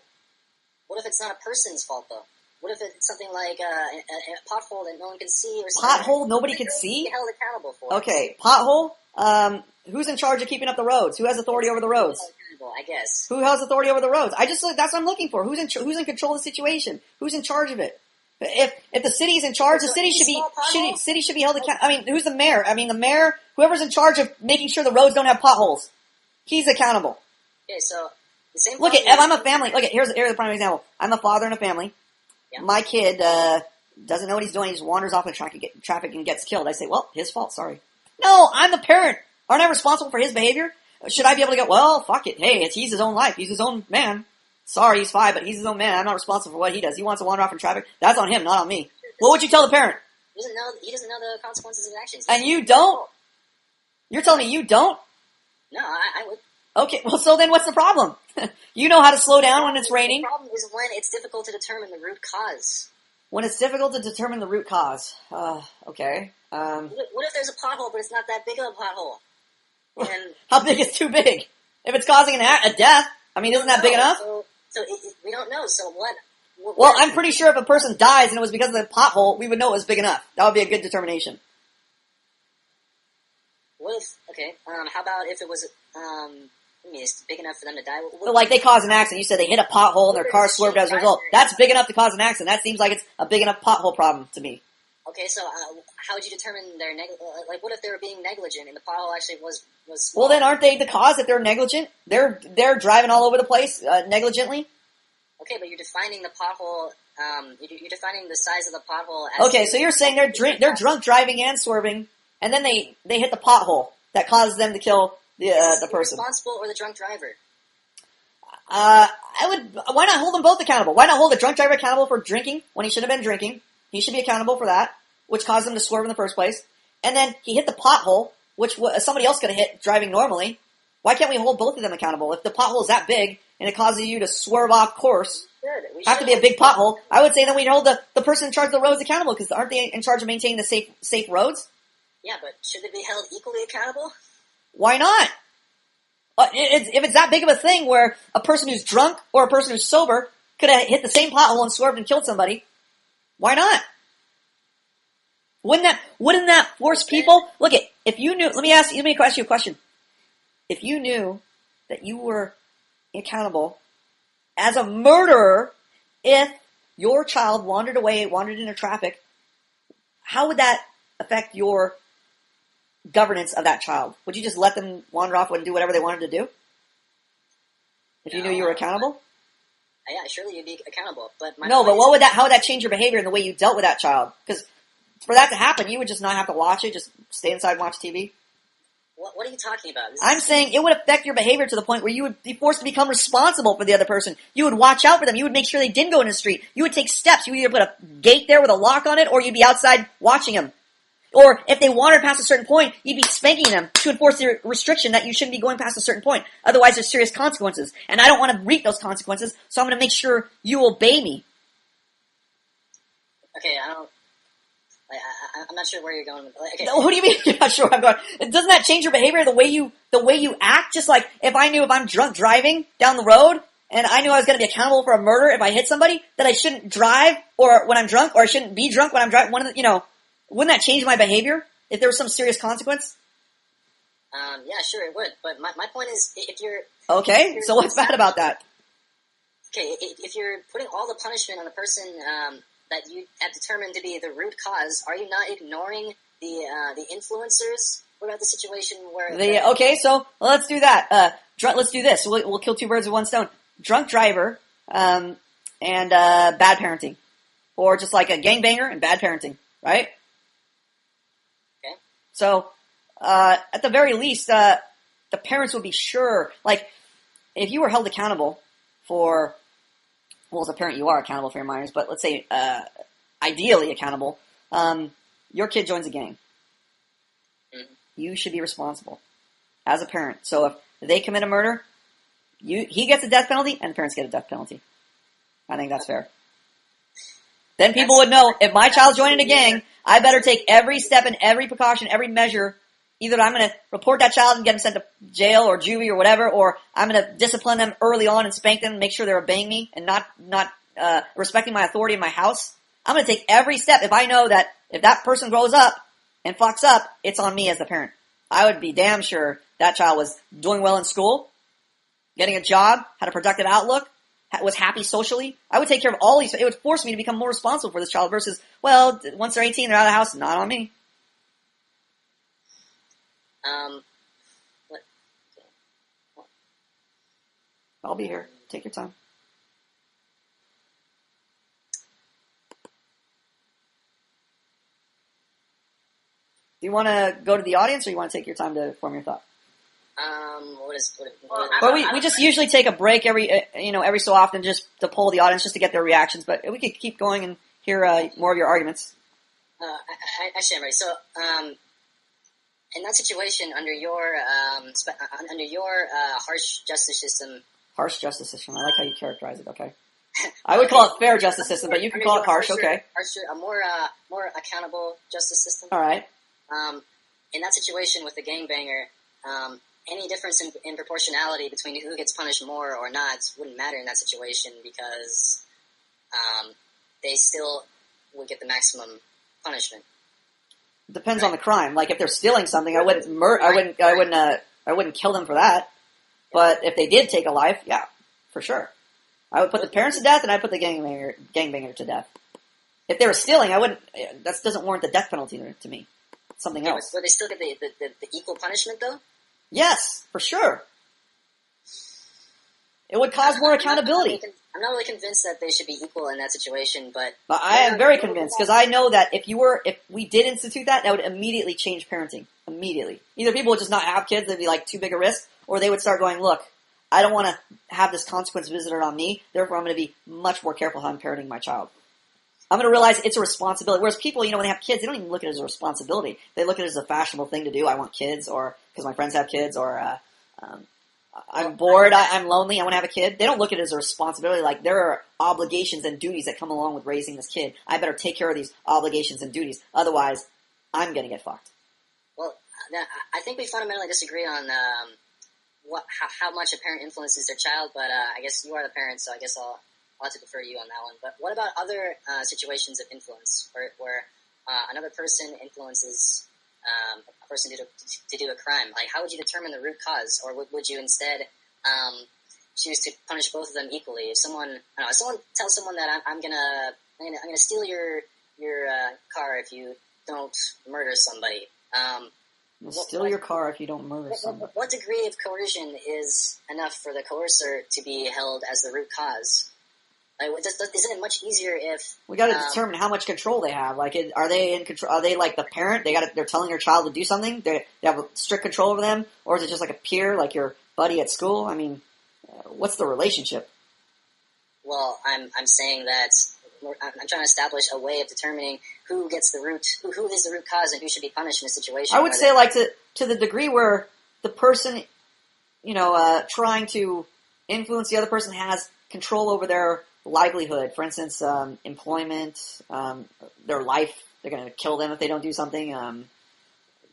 S2: What if it's not a person's fault, though? What if it's something like a pothole that no one can see or something?
S3: Pothole nobody can see?
S2: Be held accountable for.
S3: Okay, pothole? Who's in charge of keeping up the roads? Who has authority over the roads?
S2: I guess.
S3: Who has authority over the roads? That's what I'm looking for. Who's in control of the situation? Who's in charge of it? If the city's in charge, the city should be held accountable. I mean, who's the mayor? I mean, the mayor, whoever's in charge of making sure the roads don't have potholes, he's accountable.
S2: Okay, so the same.
S3: Look, if I'm a family, here's the prime example. I'm a father in a family.
S2: Yeah.
S3: My kid doesn't know what he's doing. He just wanders off in traffic and gets killed. I say, well, his fault. Sorry. No, I'm the parent. Aren't I responsible for his behavior? Should I be able to go, well, fuck it. Hey, he's his own life. He's his own man. Sorry, he's 5, but he's his own man. I'm not responsible for what he does. He wants to wander off in traffic. That's on him, not on me. What would you tell the parent?
S2: He doesn't know the consequences of his actions.
S3: And you don't? You're telling me you don't?
S2: No, I would.
S3: Okay, well, so then what's the problem? You know how to slow down when it's raining.
S2: The problem is when it's difficult to determine the root cause.
S3: When it's difficult to determine the root cause. Okay.
S2: What if there's a pothole, but it's not that big of a pothole? And
S3: how big is too big? If it's causing a death, I mean, isn't that big enough?
S2: So we don't know. So what?
S3: Well, I'm pretty sure if a person dies and it was because of the pothole, we would know it was big enough. That would be a good determination.
S2: What if? Okay. How about if it was? It's big enough for them to die.
S3: Like they caused an accident. You said they hit a pothole and their car swerved as a result. That's big enough to cause an accident. That seems like it's a big enough pothole problem to me.
S2: Okay, so how would you determine their like? What if they were being negligent and the pothole actually was small?
S3: Well, then aren't they the cause if they're negligent? They're driving all over the place negligently.
S2: Okay, but you're defining the pothole. You're defining the size of the pothole. As
S3: okay, so you're saying they're drunk driving and swerving, and then they hit the pothole that causes them to kill the person.
S2: Responsible or the drunk driver?
S3: I would. Why not hold them both accountable? Why not hold the drunk driver accountable for drinking when he should have been drinking? He should be accountable for that, which caused him to swerve in the first place. And then he hit the pothole, which somebody else could have hit driving normally. Why can't we hold both of them accountable? If the pothole is that big and it causes you to swerve off course, have to be a big pothole, I would say then we'd hold the person in charge of the roads accountable, because aren't they in charge of maintaining the safe roads?
S2: Yeah, but should they be held equally accountable?
S3: Why not? If it's that big of a thing where a person who's drunk or a person who's sober could have hit the same pothole and swerved and killed somebody, why not? Wouldn't that force people? Look, if you knew, let me ask you a question. If you knew that you were accountable as a murderer if your child wandered into traffic, how would that affect your governance of that child? Would you just let them wander off and do whatever they wanted to do? If you knew you were accountable?
S2: Yeah, surely you'd be accountable. But
S3: how would that change your behavior and the way you dealt with that child? Because for that to happen, you would just not have to watch it, just stay inside and watch TV.
S2: What are you talking about?
S3: I'm saying it would affect your behavior to the point where you would be forced to become responsible for the other person. You would watch out for them. You would make sure they didn't go into the street. You would take steps. You would either put a gate there with a lock on it, or you'd be outside watching them. Or if they wandered past a certain point, you'd be spanking them to enforce the restriction that you shouldn't be going past a certain point. Otherwise, there's serious consequences. And I don't want to reap those consequences, so I'm going to make sure you obey me.
S2: Okay, I'm not sure where you're going with that. Okay.
S3: What do you mean you're not sure where I'm going? Doesn't that change your behavior, the way you act? Just like if I'm drunk driving down the road and I knew I was going to be accountable for a murder if I hit somebody, that I shouldn't drive or when I'm drunk, or I shouldn't be drunk when I'm driving. Wouldn't that change my behavior if there was some serious consequence?
S2: Yeah, sure it would. But my point is, if you're...
S3: Okay, so what's bad about that?
S2: Okay, if you're putting all the punishment on the person that you have determined to be the root cause, are you not ignoring the influencers? What about the situation where...
S3: Okay, so let's do that. Let's do this. We'll kill two birds with one stone. Drunk driver and bad parenting. Or just like a gangbanger and bad parenting, right?
S2: Okay.
S3: So, at the very least, the parents would be sure, like, if you were held accountable for, well, as a parent you are accountable for your minors, but let's say, ideally accountable, your kid joins a gang.
S2: Mm-hmm.
S3: You should be responsible as a parent. So if they commit a murder, he gets a death penalty, and parents get a death penalty. I think that's fair. Then people would know, if my child's joining a gang, I better take every step and every precaution, every measure. Either I'm going to report that child and get them sent to jail or juvie or whatever, or I'm going to discipline them early on and spank them and make sure they're obeying me and not respecting my authority in my house. I'm going to take every step if I know that if that person grows up and fucks up, it's on me as the parent. I would be damn sure that child was doing well in school, getting a job, had a productive outlook, was happy socially. I would take care of all these. It would force me to become more responsible for this child versus, well, once they're 18, they're out of the house, not on me.
S2: What?
S3: I'll be here. Take your time. Do you want to go to the audience, or you want to take your time to form your thought? Well, we just usually take a break every so often just to poll the audience just to get their reactions, but we could keep going and hear more of your arguments.
S2: Actually, I'm ready. So, in that situation, under your harsh justice system.
S3: Harsh justice system. I like how you characterize it. Okay. I would call it fair justice system, but you can call it harsh. Okay.
S2: Harsher, a more accountable justice system.
S3: All right.
S2: In that situation with the gangbanger, any difference in proportionality between who gets punished more or not wouldn't matter in that situation because they still would get the maximum punishment.
S3: Depends on the crime. Like if they're stealing something, I wouldn't kill them for that. But if they did take a life, yeah, for sure. I would put the parents to death, and I'd put the gangbanger to death. If they were stealing, I wouldn't. That doesn't warrant the death penalty to me. Something else.
S2: Would they still get the equal punishment though?
S3: Yes, for sure. It would cause more accountability.
S2: I'm not really convinced that they should be equal in that situation, but
S3: I am very convinced because I know that if we did institute that would immediately change parenting. Immediately, either people would just not have kids; they'd be like too big a risk, or they would start going, "Look, I don't want to have this consequence visited on me. Therefore, I'm going to be much more careful how I'm parenting my child. I'm going to realize it's a responsibility." Whereas people, when they have kids, they don't even look at it as a responsibility. They look at it as a fashionable thing to do. I want kids, or because my friends have kids, or I'm bored, I'm lonely, I want to have a kid. They don't look at it as a responsibility. Like, there are obligations and duties that come along with raising this kid. I better take care of these obligations and duties. Otherwise, I'm going to get fucked.
S2: Well, I think we fundamentally disagree on how much a parent influences their child, but I guess you are the parent, so I guess I'll have to defer to you on that one. But what about other situations of influence where another person influences a person to do a crime? Like, how would you determine the root cause, or would you instead choose to punish both of them equally? If someone tells someone that I'm gonna steal your car if you don't murder somebody.
S3: Steal your car if you don't murder somebody.
S2: What degree of coercion is enough for the coercer to be held as the root cause? Like, isn't it much easier if
S3: we got to determine how much control they have? Like, are they in control? Are they like the parent? They're telling their child to do something. They have a strict control over them, or is it just like a peer, like your buddy at school? I mean, what's the relationship?
S2: Well, I'm saying that I'm trying to establish a way of determining who is the root cause and who should be punished in a situation.
S3: I would say, like, to the degree where the person, trying to influence the other person has control over their livelihood. For instance, employment, their life. They're going to kill them if they don't do something.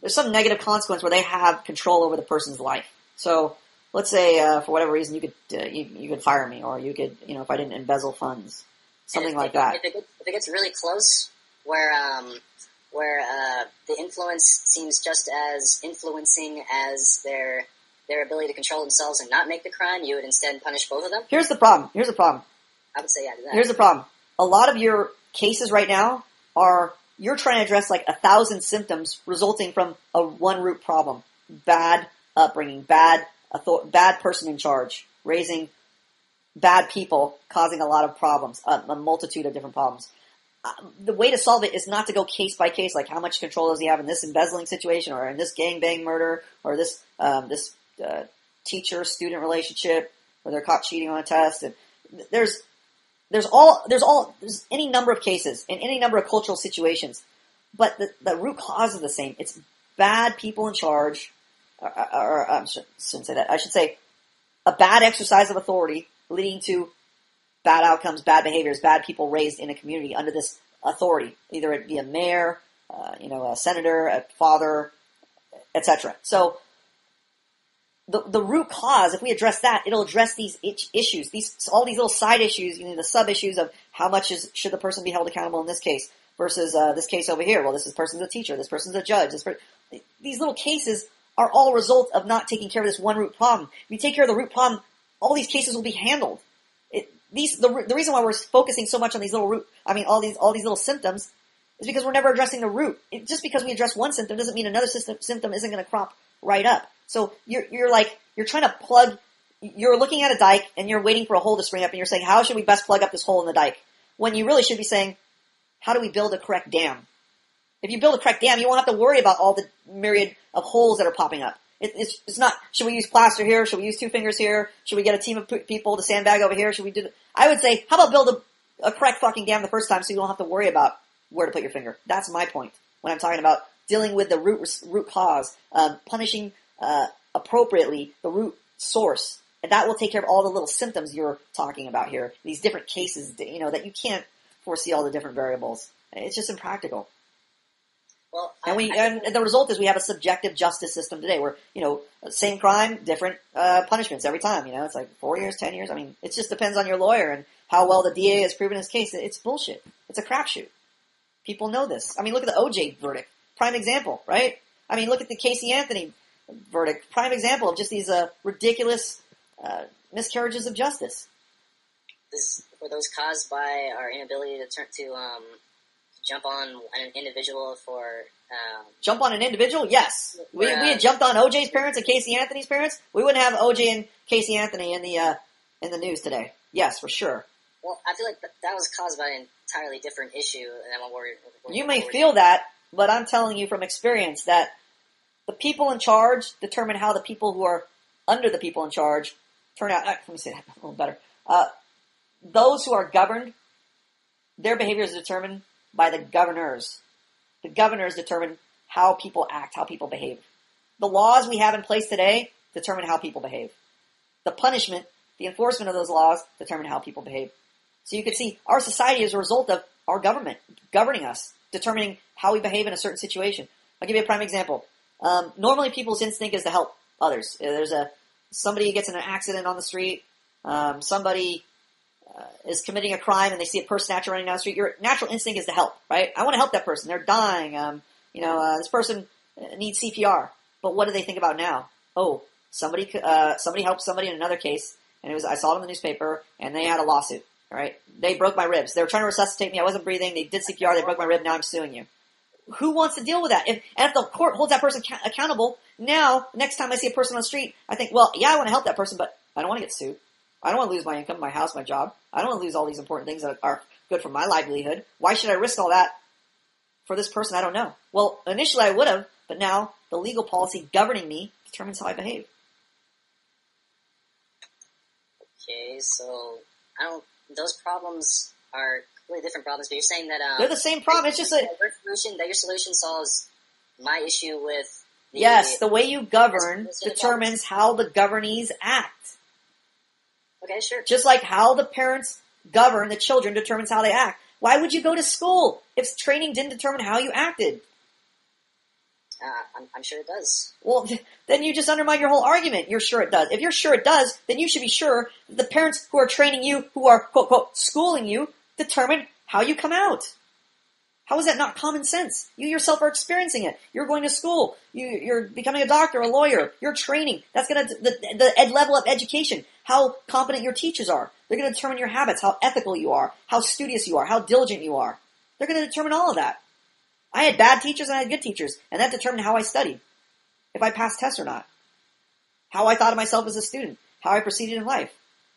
S3: There's some negative consequence where they have control over the person's life. So let's say for whatever reason you could fire me, or you could, if I didn't embezzle funds. Something like that.
S2: If it gets really close, where the influence seems just as influencing as their ability to control themselves and not make the crime, you would instead punish both of them?
S3: Here's the problem.
S2: I would say yeah to that.
S3: Here's the problem. A lot of your cases right now you're trying to address like 1,000 symptoms resulting from one root problem. Bad upbringing, bad person in charge, raising bad people, causing a lot of problems, a multitude of different problems. The way to solve it is not to go case by case, like how much control does he have in this embezzling situation, or in this gangbang murder, or this teacher-student relationship, where they're caught cheating on a test. And there's any number of cases in any number of cultural situations, but the root cause is the same. It's bad people in charge, or I shouldn't say that. I should say a bad exercise of authority leading to bad outcomes, bad behaviors, bad people raised in a community under this authority. Either it be a mayor, a senator, a father, etc. So the root cause, if we address that, it'll address these issues, all these little side issues, the sub issues of how much should the person be held accountable in this case versus this case over here. Well, this person's a teacher, this person's a judge. These little cases are all a result of not taking care of this one root problem. If you take care of the root problem, all these cases will be handled. The reason why we're focusing so much on these all these little symptoms is because we're never addressing the root. Just because we address one symptom doesn't mean another symptom isn't going to crop right up. So you're trying to plug, you're looking at a dike and you're waiting for a hole to spring up and you're saying, how should we best plug up this hole in the dike? When you really should be saying, how do we build a correct dam? If you build a correct dam, you won't have to worry about all the myriad of holes that are popping up. It's not, should we use plaster here? Should we use two fingers here? Should we get a team of people to sandbag over here? Should we I would say, how about build a correct fucking dam the first time so you don't have to worry about where to put your finger? That's my point when I'm talking about dealing with the root cause, punishing appropriately the root source. And that will take care of all the little symptoms you're talking about here. These different cases, that you can't foresee all the different variables. It's just impractical.
S2: Well,
S3: and the result is we have a subjective justice system today where, same crime, different punishments every time. It's like 4 years, 10 years. I mean, it just depends on your lawyer and how well the DA has proven his case. It's bullshit. It's a crapshoot. People know this. I mean, look at the OJ verdict. Prime example, right? I mean, look at the Casey Anthony verdict. Prime example of just these ridiculous miscarriages of justice.
S2: Were those caused by our inability to jump on an individual for...
S3: Jump on an individual? Yes. We had jumped on OJ's parents and Casey Anthony's parents. We wouldn't have OJ and Casey Anthony in the news today. Yes, for sure.
S2: Well, I feel like that was caused by an entirely different issue than what we're
S3: You may feel that, but I'm telling you from experience that the people in charge determine how the people who are under the people in charge turn out. Let me say that a little better. Those who are governed, their behavior is determined by the governors. The governors determine how people act, how people behave. The laws we have in place today determine how people behave. The punishment, the enforcement of those laws determine how people behave. So you can see our society is a result of our government governing us, determining how we behave in a certain situation. I'll give you a prime example. Normally people's instinct is to help others. Somebody gets in an accident on the street, somebody is committing a crime and they see a person naturally running down the street. Your natural instinct is to help, right? I want to help that person. They're dying. This person needs CPR. But what do they think about now? Oh, somebody helped somebody in another case, and I saw it in the newspaper, and they had a lawsuit. All right, they broke my ribs. They were trying to resuscitate me. I wasn't breathing. They did CPR. They broke my rib. Now I'm suing you. Who wants to deal with that? If the court holds that person accountable, now next time I see a person on the street, I think, well, yeah, I want to help that person, but I don't want to get sued. I don't want to lose my income, my house, my job. I don't want to lose all these important things that are good for my livelihood. Why should I risk all that for this person I don't know? Well, initially I would have, but now the legal policy governing me determines how I behave.
S2: Okay, so those problems are completely different problems, but you're saying that
S3: they're the same problem. It's just
S2: your solution solves my issue with
S3: the way you govern determines how the governees act.
S2: Okay, sure.
S3: Just like how the parents govern the children determines how they act. Why would you go to school if training didn't determine how you acted?
S2: I'm sure it does.
S3: Well, then you just undermine your whole argument. You're sure it does. If you're sure it does, then you should be sure that the parents who are training you, who are, quote, quote, schooling you, determine how you come out. How is that not common sense? You yourself are experiencing it. You're going to school. You're becoming a doctor, a lawyer. You're training. That's going to, the level of education, how competent your teachers are. They're going to determine your habits, how ethical you are, how studious you are, how diligent you are. They're going to determine all of that. I had bad teachers and I had good teachers, and that determined how I studied, if I passed tests or not, how I thought of myself as a student, how I proceeded in life.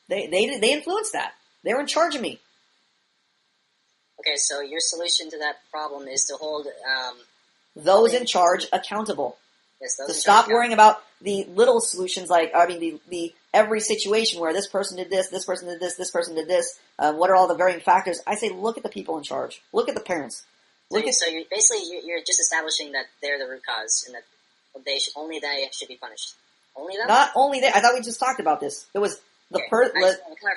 S3: They influenced that. They were in charge of me.
S2: Okay, so your solution to that problem is to hold
S3: those in charge accountable.
S2: Yes,
S3: to stop worrying about the little solutions, the every situation where this person did this person did this person did this. What are all the varying factors? I say, look at the people in charge. Look at the parents.
S2: So you're basically just establishing that they're the root cause and that they should be punished. Only them?
S3: Not only that, I thought we just talked about this. It was the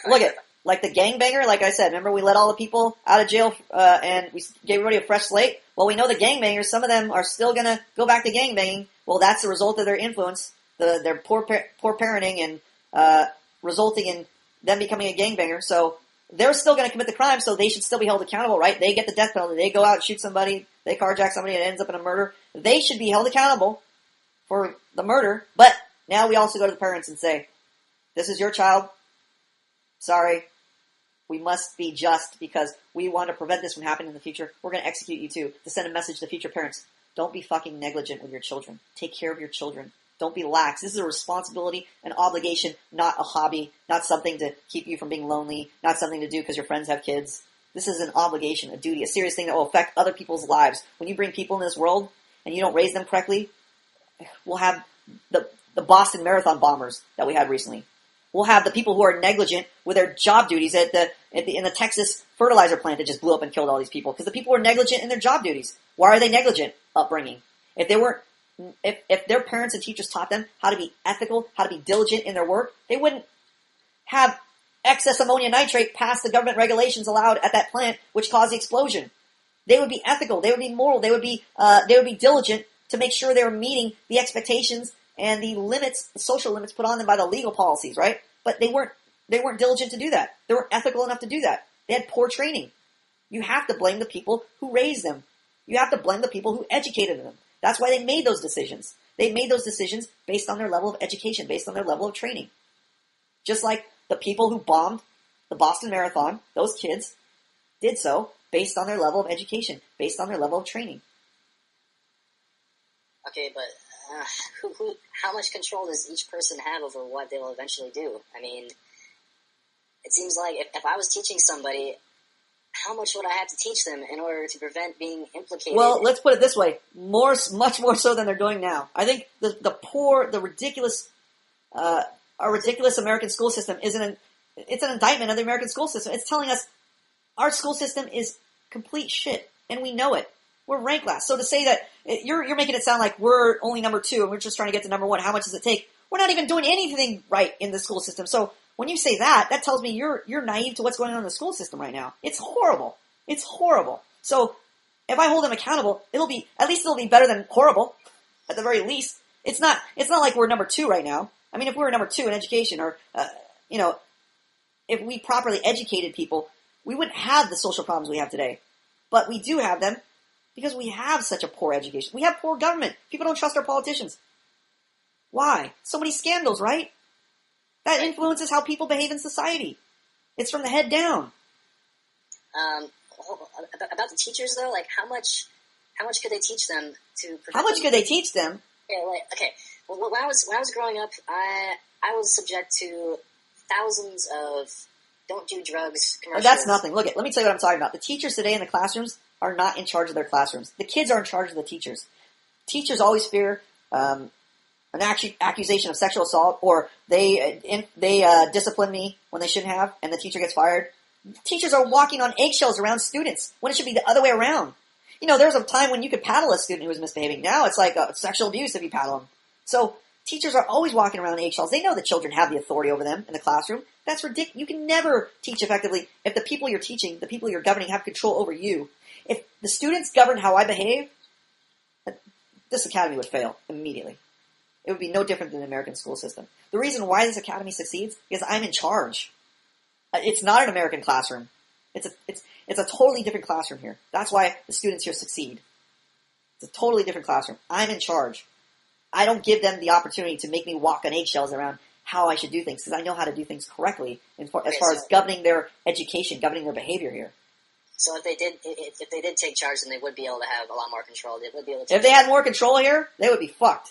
S3: look at, like the gangbanger, like I said, remember we let all the people out of jail, and we gave everybody a fresh slate? Well, we know the gangbangers, some of them are still gonna go back to gangbanging. Well, that's the result of their influence, their poor parenting, and, resulting in them becoming a gangbanger. So, they're still gonna commit the crime, so they should still be held accountable, right? They get the death penalty, they go out and shoot somebody, they carjack somebody, and it ends up in a murder. They should be held accountable for the murder, but now we also go to the parents and say, this is your child. Sorry. We must be just because we want to prevent this from happening in the future. We're going to execute you too, to send a message to future parents. Don't be fucking negligent with your children. Take care of your children. Don't be lax. This is a responsibility, an obligation, not a hobby, not something to keep you from being lonely, not something to do because your friends have kids. This is an obligation, a duty, a serious thing that will affect other people's lives. When you bring people in this world and you don't raise them correctly, we'll have the Boston Marathon bombers that we had recently. We'll have the people who are negligent with their job duties in the Texas fertilizer plant that just blew up and killed all these people because the people were negligent in their job duties. Why are they negligent? Upbringing. If their parents and teachers taught them how to be ethical, how to be diligent in their work, they wouldn't have excess ammonium nitrate past the government regulations allowed at that plant, which caused the explosion. They would be ethical. They would be moral. They would be diligent to make sure they were meeting the expectations and the limits, the social limits put on them by the legal policies, right? But they weren't diligent to do that. They weren't ethical enough to do that. They had poor training. You have to blame the people who raised them. You have to blame the people who educated them. That's why they made those decisions. They made those decisions based on their level of education, based on their level of training. Just like the people who bombed the Boston Marathon, those kids did so based on their level of education, based on their level of training.
S2: Okay, but how much control does each person have over what they will eventually do? I mean, it seems like if I was teaching somebody, how much would I have to teach them in order to prevent being implicated?
S3: Well, let's put it this way: much more so than they're doing now. I think the ridiculous, our ridiculous American school system it's an indictment of the American school system. It's telling us our school system is complete shit, and we know it. We're ranked last. So to say that you're making it sound like we're only number 2 and we're just trying to get to number 1, how much does it take? We're not even doing anything right in the school system. So when you say that tells me you're naive to what's going on in the school system right now. It's horrible. It's horrible. So if I hold them accountable, it'll be better than horrible, at the very least. It's not like we're number 2 right now. I mean, if we were number 2 in education, or if we properly educated people, we wouldn't have the social problems we have today. But we do have them because we have such a poor education. We have poor government. People don't trust our politicians. Why? So many scandals, right? That influences how people behave in society. It's from the head down.
S2: About the teachers, though, like how much could they teach them to?
S3: How much could they teach them?
S2: Yeah, okay. Well, when I was growing up, I was subject to thousands of don't do drugs commercials.
S3: That's nothing. Look, let me tell you what I'm talking about. The teachers today in the classrooms are not in charge of their classrooms. The kids are in charge of the teachers. Teachers always fear an accusation of sexual assault, or they discipline me when they shouldn't have, and the teacher gets fired. Teachers are walking on eggshells around students when it should be the other way around. There was a time when you could paddle a student who was misbehaving. Now it's like sexual abuse if you paddle them. So teachers are always walking around on eggshells. They know that children have the authority over them in the classroom. That's ridiculous. You can never teach effectively if the people you're teaching, the people you're governing, have control over you. If the students govern how I behave, this academy would fail immediately. It would be no different than the American school system. The reason why this academy succeeds is I'm in charge. It's not an American classroom. It's a totally different classroom here. That's why the students here succeed. It's a totally different classroom. I'm in charge. I don't give them the opportunity to make me walk on eggshells around how I should do things, because I know how to do things correctly as far as governing their education, governing their behavior here.
S2: So if they did take charge, then they would be able to have a lot more control. They would be able to.
S3: If they had more control here, they would be fucked.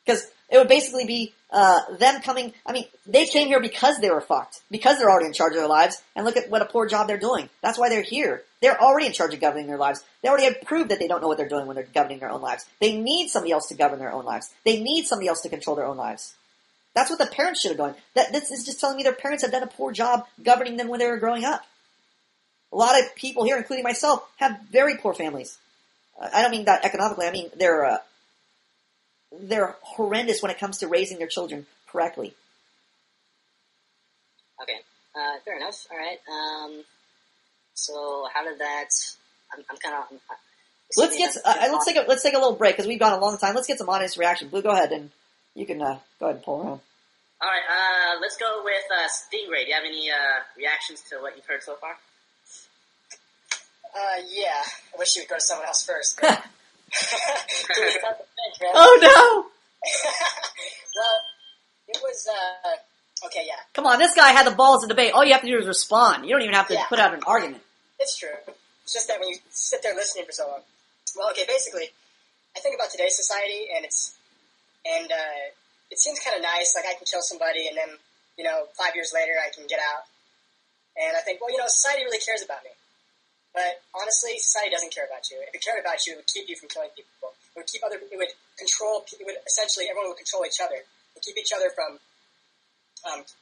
S3: Because it would basically be them coming. I mean, they came here because they were fucked, because they're already in charge of their lives. And look at what a poor job they're doing. That's why they're here. They're already in charge of governing their lives. They already have proved that they don't know what they're doing when they're governing their own lives. They need somebody else to govern their own lives. They need somebody else to control their own lives. That's what the parents should have done. This is just telling me their parents have done a poor job governing them when they were growing up. A lot of people here, including myself, have very poor families. I don't mean that economically. I mean they're they're horrendous when it comes to raising their children correctly.
S2: Okay, fair enough. All right. So how did that? I'm kind of.
S3: Let's take a little break because we've gone a long time. Let's get some audience reaction. Blue, go ahead and you can go ahead and pull around.
S1: All right, let's go with Stingray. Do you have any reactions to what you've heard so far?
S4: Yeah. I wish you would go to someone else first. But...
S3: Oh no!
S4: Well, it was, okay, yeah.
S3: Come on, this guy had the balls to debate. All you have to do is respond. You don't even have to put out an argument.
S4: It's true. It's just that when you sit there listening for so long. Well, okay, basically, I think about today's society, and it seems kind of nice. Like, I can kill somebody, and then, 5 years later, I can get out. And I think, well, society really cares about me. But honestly, society doesn't care about you. If it cared about you, it would keep you from killing people. It would essentially, everyone would control each other. And keep each other from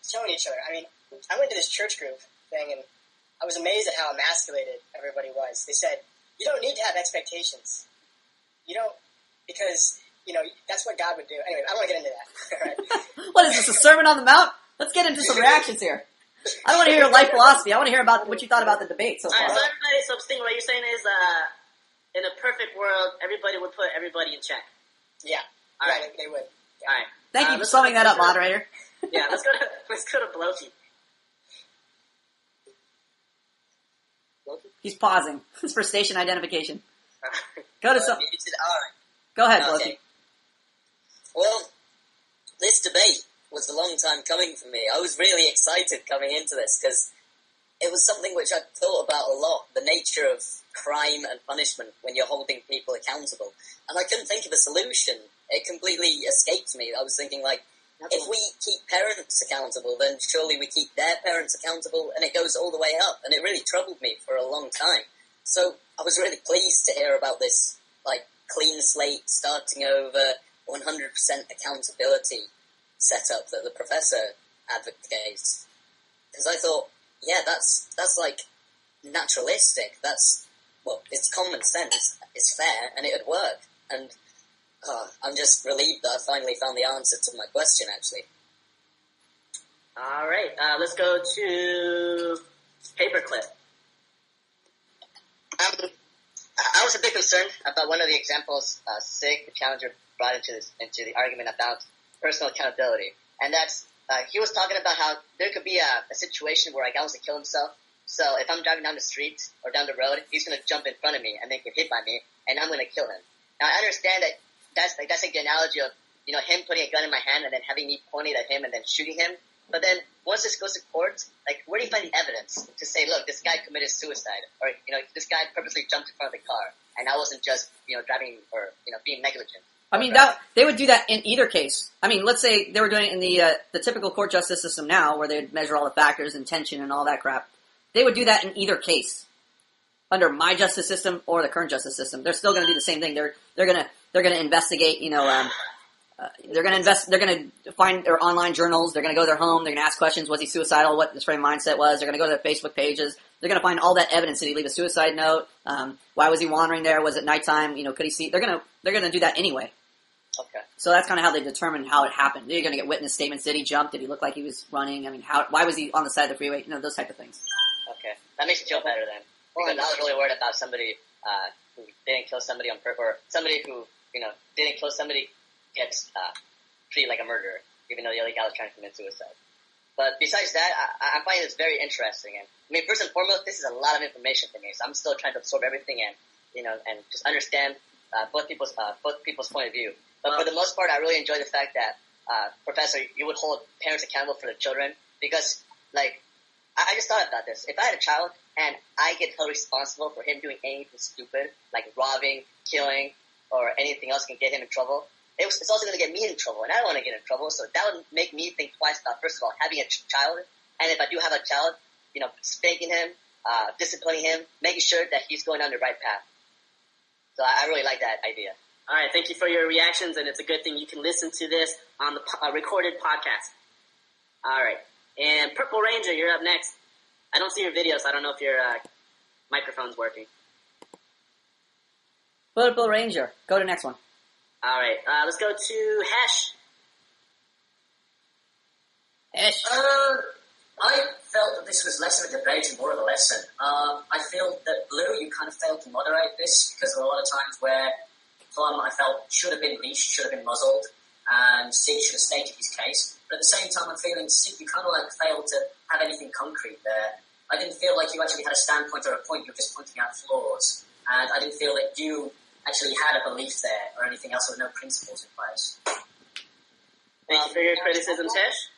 S4: killing each other. I mean, I went to this church group thing, and I was amazed at how emasculated everybody was. They said, you don't need to have expectations. You don't, because, that's what God would do. Anyway, I don't want to get into that. Right?
S3: What is this, a Sermon on the Mount? Let's get into some reactions here. I don't want to hear your life philosophy. I want to hear about what you thought about the debate so far.
S1: All right, so Sting, what you're saying is, in a perfect world, everybody would put everybody in check.
S4: Yeah.
S1: All right.
S4: They would. Yeah.
S1: All right.
S3: Thank you for summing that up, moderator.
S1: Yeah, let's go to Bloki.
S3: He's pausing. It's for station identification. Go to some.
S2: Muted. All right.
S3: Go ahead,
S2: Okay.
S3: Bloki.
S2: Well, this debate was a long time coming for me. I was really excited coming into this because it was something which I'd thought about a lot, the nature of crime and punishment when you're holding people accountable. And I couldn't think of a solution. It completely escaped me. I was thinking, like, if we keep parents accountable, then surely we keep their parents accountable, and it goes all the way up. And it really troubled me for a long time. So I was really pleased to hear about this, like, clean slate, starting over, 100% accountability setup that the professor advocates. Because I thought, yeah, that's like naturalistic. It's common sense. It's fair, and it would work. And I'm just relieved that I finally found the answer to my question, actually.
S1: All right, let's go to Paperclip.
S5: I was a bit concerned about one of the examples Sig, the challenger, brought into the argument about personal accountability, and that's he was talking about how there could be a situation where a guy wants to kill himself. So if I'm driving down the street or down the road, he's going to jump in front of me and then get hit by me, and I'm going to kill him. Now I understand that that's like the analogy of him putting a gun in my hand and then having me pointing at him and then shooting him. But then once this goes to court, like where do you find the evidence to say, look, this guy committed suicide, or this guy purposely jumped in front of the car, and I wasn't just driving or being negligent.
S3: I mean, they would do that in either case. I mean, let's say they were doing it in the typical court justice system now, where they'd measure all the factors, intention, and all that crap. They would do that in either case, under my justice system or the current justice system. They're still going to do the same thing. They're going to investigate. They're going to find their online journals. They're going to go to their home. They're going to ask questions. Was he suicidal? What his frame of mindset was. They're going to go to their Facebook pages. They're going to find all that evidence. Did he leave a suicide note? Why was he wandering there? Was it nighttime? Could he see? They're going to do that anyway.
S5: Okay.
S3: So that's kind of how they determine how it happened. They're going to get witness statements. Did he jump? Did he look like he was running? I mean, why was he on the side of the freeway? Those type of things.
S5: Okay. That makes me feel better then. Because I was really worried about somebody who didn't kill somebody on purpose, or somebody who, didn't kill somebody gets treated like a murderer, even though the other guy was trying to commit suicide. But besides that, I find this very interesting. And I mean, first and foremost, this is a lot of information for me, so I'm still trying to absorb everything and just understand both people's point of view. But for the most part, I really enjoy the fact that, Professor, you would hold parents accountable for their children, because, like, I just thought about this. If I had a child and I get held responsible for him doing anything stupid, like robbing, killing, or anything else can get him in trouble, it's also going to get me in trouble, and I don't want to get in trouble, so that would make me think twice about, first of all, having a child, and if I do have a child, spanking him, disciplining him, making sure that he's going on the right path. So I really like that idea.
S1: All right, thank you for your reactions, and it's a good thing you can listen to this on the recorded podcast. All right, and Purple Ranger, you're up next. I don't see your video, so I don't know if your microphone's working.
S3: Purple Ranger, go to the next one.
S1: All right, let's go to Hesh.
S3: Ish.
S6: I felt that this was less of a debate and more of a lesson. I feel that Blue, you kind of failed to moderate this because there were a lot of times where Plum, I felt, should have been leashed, should have been muzzled, and Sig should have stated his case. But at the same time, I'm feeling Sig, you kind of like failed to have anything concrete there. I didn't feel like you actually had a standpoint or a point, you were just pointing out flaws. And I didn't feel that you actually had a belief there or anything else, or no principles in place.
S1: Thank you for your criticisms, Hesh.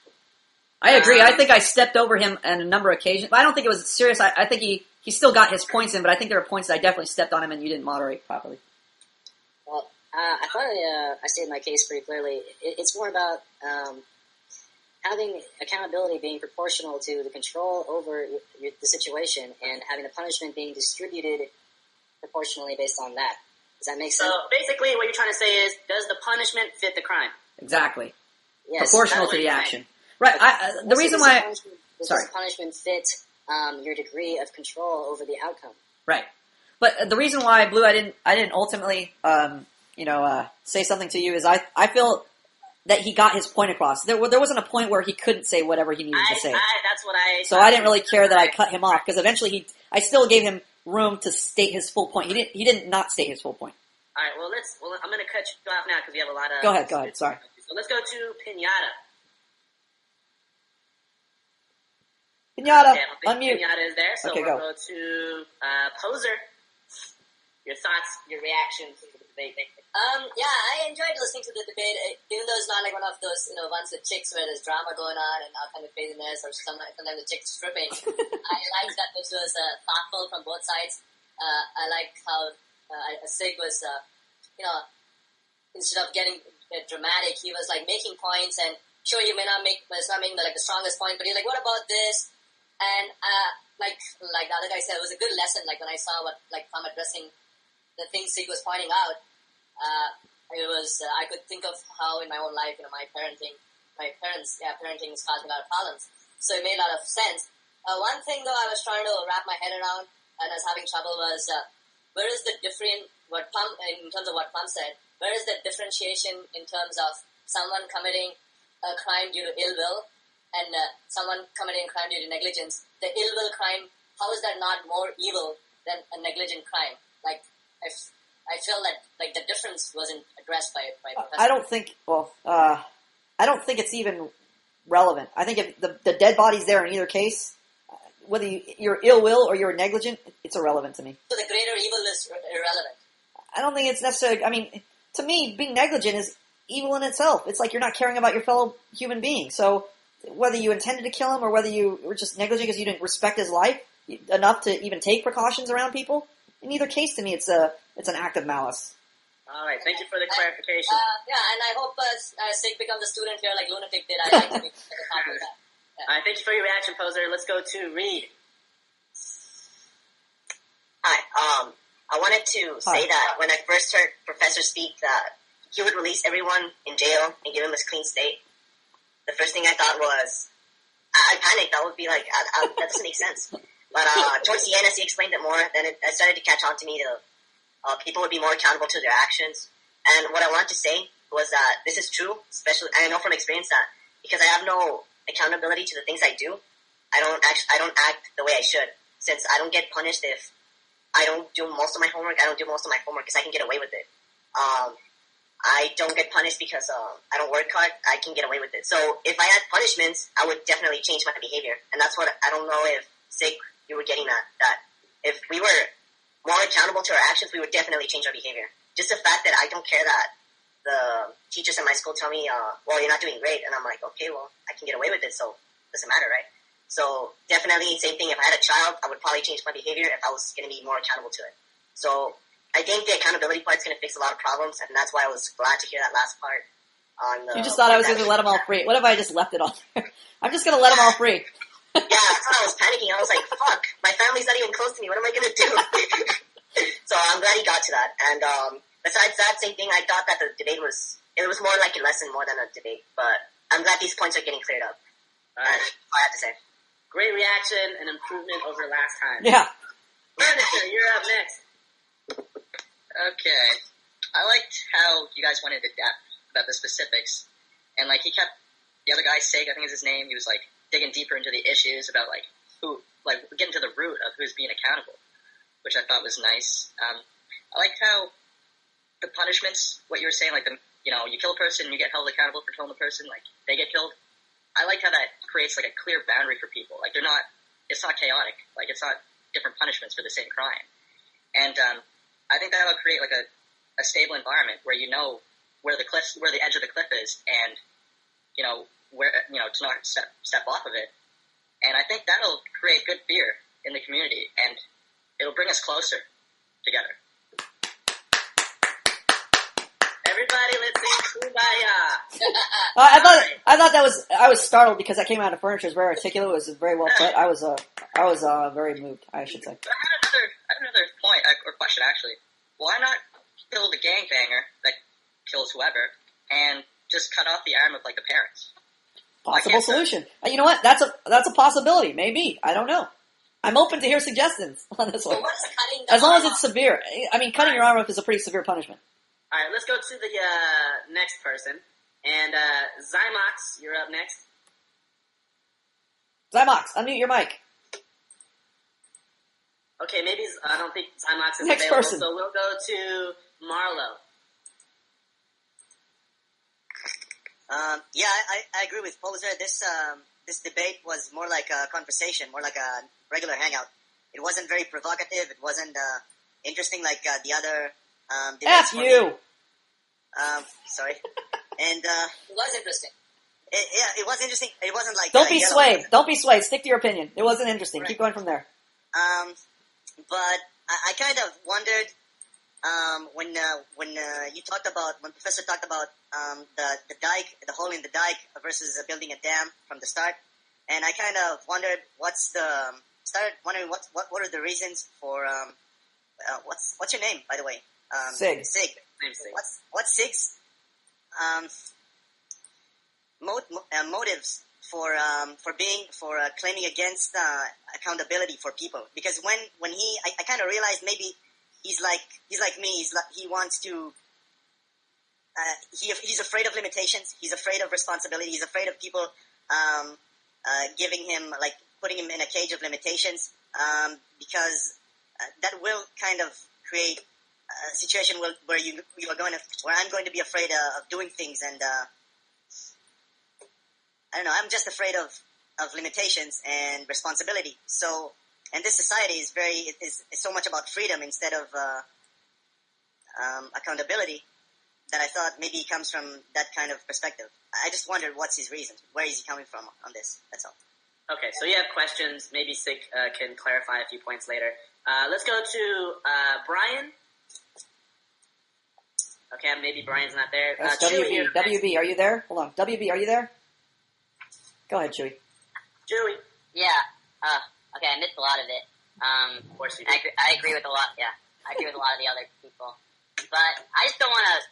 S3: I agree. I think I stepped over him on a number of occasions. But I don't think it was serious. I think he still got his points in, but I think there were points that I definitely stepped on him and you didn't moderate properly.
S2: Well, I thought I stated my case pretty clearly. It's more about having accountability being proportional to the control over the situation and having the punishment being distributed proportionally based on that. Does that make sense?
S1: So basically what you're trying to say is, does the punishment fit the crime?
S3: Exactly.
S2: Yes.
S3: Proportional to the action. Right. The reason why...
S2: Does
S3: Sorry.
S2: this punishment fit your degree of control over the outcome?
S3: Right. But the reason why, Blue, I didn't ultimately, say something to you is I feel that he got his point across. There wasn't a point where he couldn't say whatever he needed to say.
S1: That's what I...
S3: So I didn't really care that I cut him off, because eventually I still gave him room to state his full point. He didn't not state his full point.
S1: All right, well, I'm going to cut you off now because we have a lot of...
S3: Go ahead, sorry.
S1: So let's go to Pinata.
S3: Pinata,
S1: Okay, I don't think
S3: unmute.
S1: Pinata is there, so
S3: Okay,
S1: we'll
S3: go.
S1: go to Poser. Your thoughts, your reactions to the debate.
S7: Yeah, I enjoyed listening to the debate, even though it's not like one of those, ones with chicks where there's drama going on and all kind of craziness, or sometimes the chicks stripping. I liked that this was thoughtful from both sides. I liked how Sig was, instead of getting dramatic, he was like making points, and sure, you may not it's not making the strongest point, but he's like, what about this? And like the other guy said, it was a good lesson. Like when I saw what from addressing the things Sig was pointing out, it was I could think of how in my own life, my parenting has caused me a lot of problems. So it made a lot of sense. One thing though, I was trying to wrap my head around and I was having trouble was where is the different in terms of what Plum said? Where is the differentiation in terms of someone committing a crime due to ill will and someone committing a crime due to negligence? The ill will crime, how is that not more evil than a negligent crime? I feel that the difference wasn't addressed by Professor.
S3: I don't think. Well, I don't think it's even relevant. I think if the dead body's there in either case, whether you're ill will or you're negligent, it's irrelevant to me.
S7: So the greater evil is irrelevant.
S3: I don't think it's necessarily. I mean, to me, being negligent is evil in itself. It's like you're not caring about your fellow human being. So whether you intended to kill him or whether you were just negligent because you didn't respect his life enough to even take precautions around people, in either case, to me, it's an act of malice.
S1: All right, thank you for the clarification.
S7: And I hope Sig becomes a student here like Lunatic did. I'd like to be at the top of that. Yeah.
S1: All right, thank you for your reaction, Poser. Let's go to Reed.
S8: Hi. I wanted to say that when I first heard Professor speak that he would release everyone in jail and give him a clean state, the first thing I thought was, I panicked. I would be like, that doesn't make sense. But towards the end, as he explained it more, then it started to catch on to me that people would be more accountable to their actions. And what I wanted to say was that this is true, especially, and I know from experience that because I have no accountability to the things I do, I don't act the way I should. Since I don't get punished if I don't do most of my homework, I don't do most of my homework because I can get away with it. I don't get punished because I don't work hard, I can get away with it. So if I had punishments, I would definitely change my behavior. And that's what, I don't know if, Sig, you were getting at, that if we were more accountable to our actions, we would definitely change our behavior. Just the fact that I don't care that the teachers in my school tell me, well, you're not doing great. And I'm like, okay, well, I can get away with it, so it doesn't matter, right? So definitely, same thing, if I had a child, I would probably change my behavior if I was going to be more accountable to it. So I think the accountability part's going to fix a lot of problems, and that's why I was glad to hear that last part.
S3: You just thought I was going to let them all free. What if I just left it all there? I'm just going to let them all free.
S8: Yeah, that's when I was panicking. I was like, fuck, my family's not even close to me. What am I going to do? So I'm glad he got to that. And besides that, same thing, I thought that the debate was more like a lesson more than a debate. But I'm glad these points are getting cleared up.
S1: All right.
S8: That's all I have to say.
S1: Great reaction and improvement over last time.
S3: Yeah.
S1: Furniture, you're up next.
S9: Okay.
S2: I liked how you guys went into depth about the specifics, and like he kept the other guy, Sig, I think is his name. He was like digging deeper into the issues about like who, like getting to the root of who's being accountable, which I thought was nice. I liked how the punishments, what you were saying, like you kill a person, you get held accountable for killing the person, like they get killed. I liked how that creates like a clear boundary for people. Like it's not chaotic. Like it's not different punishments for the same crime. And I think that'll create like a stable environment where you know where the edge of the cliff is, and where to not step off of it. And I think that'll create good fear in the community, and it'll bring us closer together.
S1: Everybody, let's sing Kumbaya.
S3: I thought I was startled because I came out of furniture. It was very articulate. It was very well put. I was very moved, I should say.
S2: But I had another point or question actually. Why not kill the gangbanger that kills whoever and just cut off the arm of like the parents?
S3: Possible solution. You know what? That's a possibility. Maybe. I don't know. I'm open to hear suggestions on this one.
S7: So what's cutting the
S3: As long
S7: arm
S3: as it's
S7: off?
S3: severe. I mean, cutting your arm off is a pretty severe punishment.
S1: All right, let's go to the next person. And Zymox, you're up next.
S3: Zymox, unmute your mic.
S1: Okay, maybe I don't think Zymox is
S3: Next
S1: available,
S3: person.
S1: so we'll go to Marlo.
S8: Yeah, I agree with Poser. This debate was more like a conversation, more like a regular hangout. It wasn't very provocative. It wasn't interesting like the other debates.
S3: F you!
S8: Sorry. And
S7: It was interesting.
S8: it was interesting. It wasn't like
S3: Don't be
S8: yellow.
S3: swayed. Don't be swayed. Stick to your opinion. It wasn't interesting.
S8: Right.
S3: Keep going from there.
S8: But I kind of wondered when Professor talked about the dike, the hole in the dike versus building a dam from the start, and I kind of wondered started wondering what are the reasons for what's your name, by the way?
S3: Sig.
S8: Sig.
S1: Name's Sig.
S8: What's Sig's motives for claiming against accountability for people? Because when I kind of realized maybe he's like me. He wants to. He's afraid of limitations. He's afraid of responsibility. He's afraid of people giving him, like, putting him in a cage of limitations, because that will kind of create a situation where I'm going to be afraid of doing things, and I don't know. I'm just afraid of limitations and responsibility. So, and this society is so much about freedom instead of accountability, that I thought maybe he comes from that kind of perspective. I just wondered what's his reason. Where is he coming from on this? That's all.
S1: Okay, so you have questions. Maybe Sig can clarify a few points later. Let's go to Brian. Okay, maybe Brian's not there.
S3: That's
S1: Chewy,
S3: WB.
S1: you're next.
S3: WB, are you there? Hold on. WB, are you there? Go ahead, Chewy.
S1: Chewy.
S9: Yeah. Okay, I missed a lot of it.
S1: Of course you
S9: I
S1: do.
S9: agree with a lot. Yeah, I agree with a lot of the other people. But I just don't want to.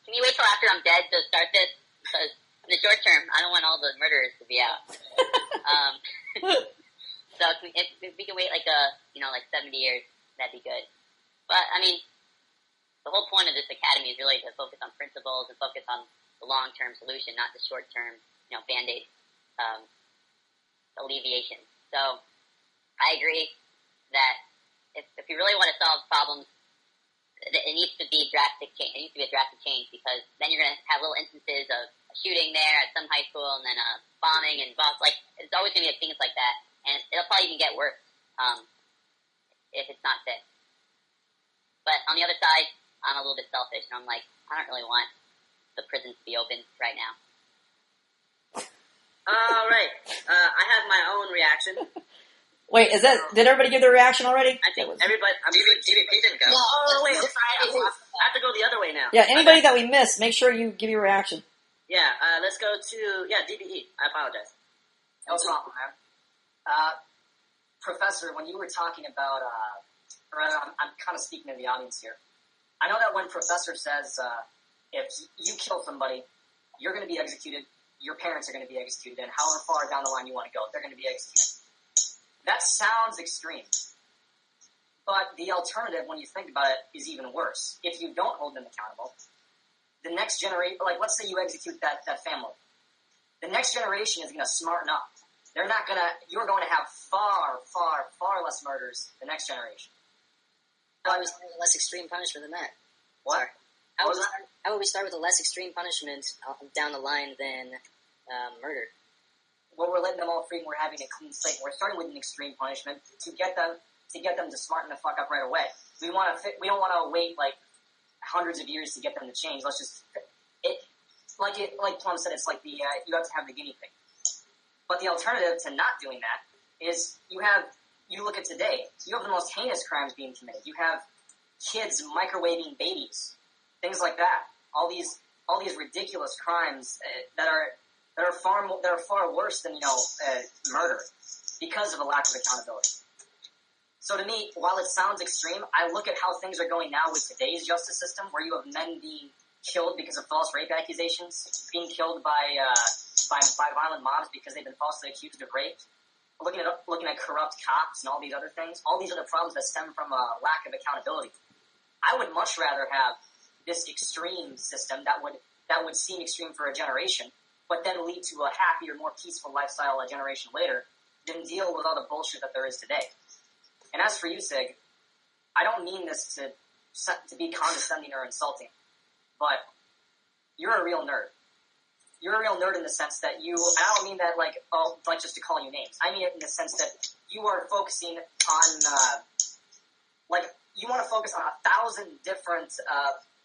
S9: Can you wait till after I'm dead to start this? Because in the short term, I don't want all the murderers to be out. So if we can wait like 70 years, that'd be good. But I mean, the whole point of this academy is really to focus on principles and focus on the long-term solution, not the short-term, Band-Aid alleviation. So I agree that if you really want to solve problems, it needs to be drastic change. It needs to be a drastic change, because then you're going to have little instances of a shooting there at some high school, and then a bombing, and it's always going to be things like that, and it'll probably even get worse if it's not fixed. But on the other side, I'm a little bit selfish, and I'm like, I don't really want the prisons to be open right now.
S1: All right. I have my own reaction.
S3: Wait, did everybody give their reaction already?
S1: I think everybody.
S2: DVP didn't go.
S1: Oh wait, I'm sorry. I have to go the other way now.
S3: Yeah, anybody that we missed, make sure you give your reaction.
S1: Yeah. Let's go to DBE. I apologize.
S6: No problem, man. Professor, when you were talking about, I'm kind of speaking to the audience here. I know that when Professor says, if you kill somebody, you're going to be executed, your parents are going to be executed, and however far down the line you want to go, they're going to be executed. That sounds extreme.
S10: But the alternative, when you think about it, is even worse. If you don't hold them accountable, the next generation, like let's say you execute that family, the next generation is going to smarten up. They're not going to, you're going to have far, far, far less murders the next generation.
S2: How would we start with a less extreme punishment than that?
S10: What?
S2: Sorry. How would we start with a less extreme punishment down the line than murder?
S10: Well, we're letting them all free and we're having a clean slate. We're starting with an extreme punishment to get them to smarten the fuck up right away. We don't want to wait like hundreds of years to get them to change. Let's just like Tom said, it's like you have to have the guinea pig. But the alternative to not doing that is you look at today, you have the most heinous crimes being committed. You have kids microwaving babies, things like that. All these ridiculous crimes that are far worse than murder because of a lack of accountability. So to me, while it sounds extreme, I look at how things are going now with today's justice system, where you have men being killed because of false rape accusations, being killed by violent mobs because they've been falsely accused of rape, looking at corrupt cops and all these other things. All these are the problems that stem from a lack of accountability. I would much rather have this extreme system that would seem extreme for a generation, but then lead to a happier, more peaceful lifestyle a generation later, than deal with all the bullshit that there is today. And as for you, Sig, I don't mean this to be condescending or insulting, but you're a real nerd. You're a real nerd in the sense that I don't mean that like just to call you names. I mean it in the sense that you are focusing on, you want to focus on 1,000 different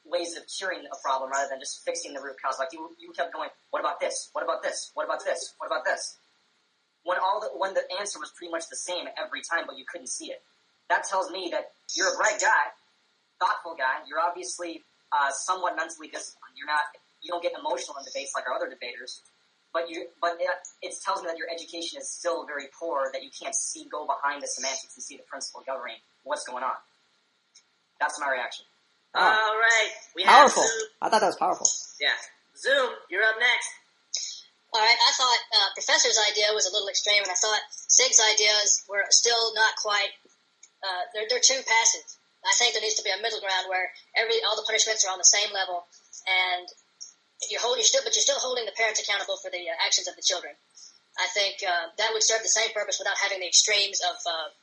S10: ways of curing a problem rather than just fixing the root cause. Like you kept going, what about this? What about this? What about this? What about this? When the answer was pretty much the same every time, but you couldn't see it. That tells me that you're a bright guy, thoughtful guy. You're obviously somewhat mentally disciplined. You don't get emotional in debates like our other debaters, but it tells me that your education is still very poor, that you can't go behind the semantics and see the principle governing what's going on. That's my reaction.
S1: All right. We have
S3: Powerful.
S1: Zoom.
S3: I thought that was powerful.
S1: Yeah. Zoom, you're up next.
S7: All right, I thought Professor's idea was a little extreme, and I thought Sig's ideas were still not quite. They're too passive. I think there needs to be a middle ground where all the punishments are on the same level, and you're still holding the parents accountable for the actions of the children. I think that would serve the same purpose without having the extremes of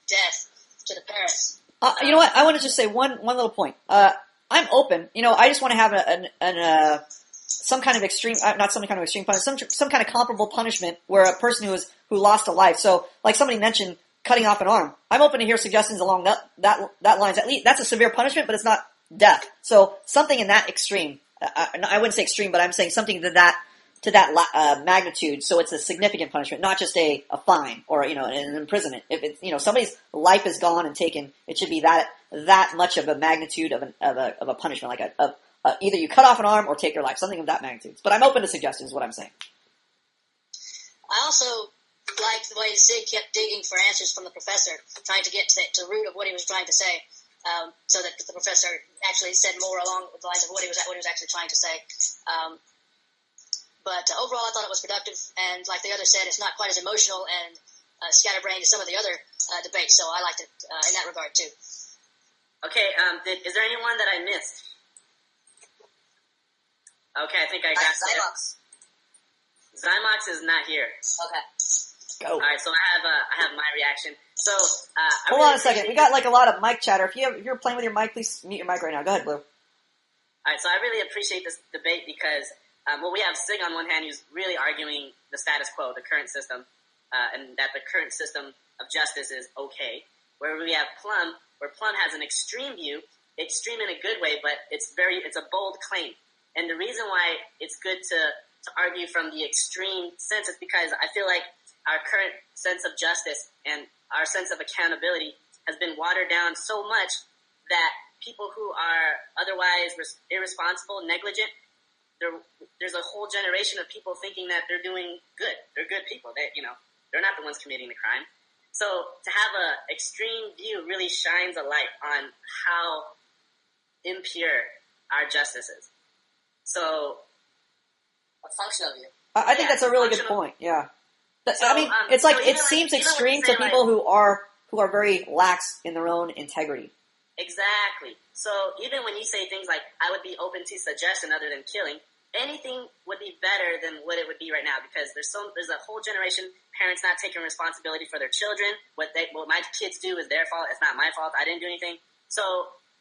S7: death to the parents.
S3: You know what? I want to just say one little point. I'm open. I just want to have some kind of extreme, not some kind of extreme punishment, some kind of comparable punishment where a person who lost a life. So, like somebody mentioned, cutting off an arm. I'm open to hear suggestions along that lines. At least that's a severe punishment, but it's not death. So something in that extreme. I wouldn't say extreme, but I'm saying something to that magnitude. So it's a significant punishment, not just a fine or an imprisonment. If it's somebody's life is gone and taken, it should be that much of a magnitude of a punishment, like either you cut off an arm or take your life, something of that magnitude. But I'm open to suggestions, is what I'm saying.
S7: I also liked the way Sig kept digging for answers from the professor, trying to get to the root of what he was trying to say, so that the professor actually said more along the lines of what he was actually trying to say. But overall, I thought it was productive, and like the other said, it's not quite as emotional and scatterbrained as some of the other debates, so I liked it in that regard too.
S1: Okay, is there anyone that I missed? Okay, I think I got
S2: Zymox.
S1: Zymox is not here.
S2: Okay.
S3: Go.
S1: All right, so I have my reaction. So
S3: Hold on a second. We got like a lot of mic chatter. If you're playing with your mic, please mute your mic right now. Go ahead, Blue.
S1: All right, so I really appreciate this debate because we have Sig on one hand who's really arguing the status quo, the current system, and that the current system of justice is okay. Where we have Plum, where Plum has an extreme view, extreme in a good way, but it's a bold claim. And the reason why it's good to argue from the extreme sense is because I feel like our current sense of justice and our sense of accountability has been watered down so much that people who are otherwise irresponsible, negligent, there's a whole generation of people thinking that they're doing good. They're good people. They're not the ones committing the crime. So to have an extreme view really shines a light on how impure our justice is. So,
S2: a functional view.
S3: I think that's a really good point. Yeah.
S1: So,
S3: I mean, it's like
S1: so
S3: it seems extreme to
S1: say,
S3: people who are who are very lax in their own integrity.
S1: Exactly. So even when you say things like, I would be open to suggestion other than killing, anything would be better than what it would be right now, because there's a whole generation, parents not taking responsibility for their children. What my kids do is their fault. It's not my fault. I didn't do anything. So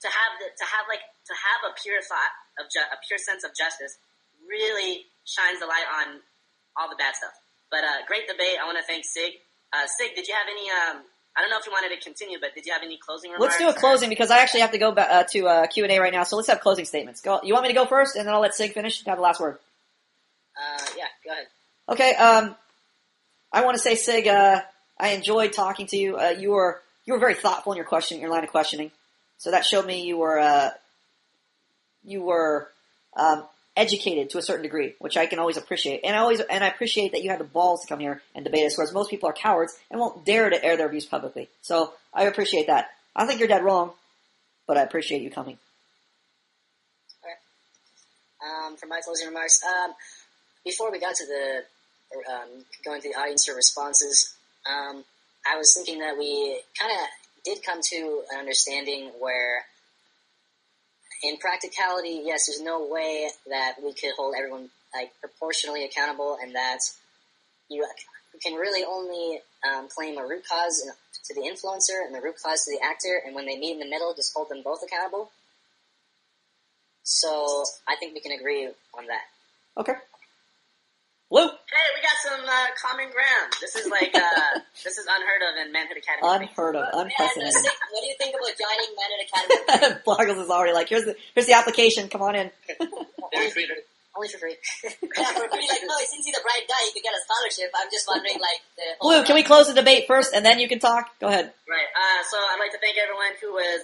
S1: to have a pure thought a pure sense of justice really shines the light on all the bad stuff. But great debate. I want to thank Sig. Sig, did you have any? I don't know if you wanted to continue, but did you have any closing remarks?
S3: Let's do a closing, because I actually have to go back to Q&A right now. So let's have closing statements. Go. You want me to go first, and then I'll let Sig finish? Have the last word.
S2: Yeah, go ahead.
S3: Okay. I want to say, Sig, I enjoyed talking to you. You were very thoughtful in your line of questioning. So that showed me you were educated to a certain degree, which I can always appreciate. And I appreciate that you had the balls to come here and debate us, whereas most people are cowards and won't dare to air their views publicly. So I appreciate that. I think you're dead wrong, but I appreciate you coming.
S2: Okay. For my closing remarks, before we got to the going to the audience for responses, I was thinking that we kind of did come to an understanding where, in practicality, yes, there's no way that we could hold everyone proportionally accountable, and that you can really only claim a root cause to the influencer and the root cause to the actor, and when they meet in the middle, just hold them both accountable. So I think we can agree on that.
S3: Okay. Lou?
S1: Hey, we got some common ground. This is this is unheard of in Manhood Academy.
S3: Unheard of, unprecedented.
S2: What do you think about joining Manhood Academy?
S3: Bloggles is already like, here's the application. Come on in.
S2: Only for free. Yeah, for free. No, since he's a bright guy, he could get a scholarship. I'm just wondering,
S3: Lou, can we close the debate first, and then you can talk? Go ahead.
S1: Right. So I'd like to thank everyone who was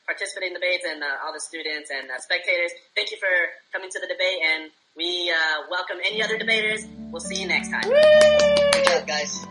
S1: participating in the debates, and all the students and spectators. Thank you for coming to the debate, and we welcome any other debaters. We'll see you next time.
S2: Good job, guys.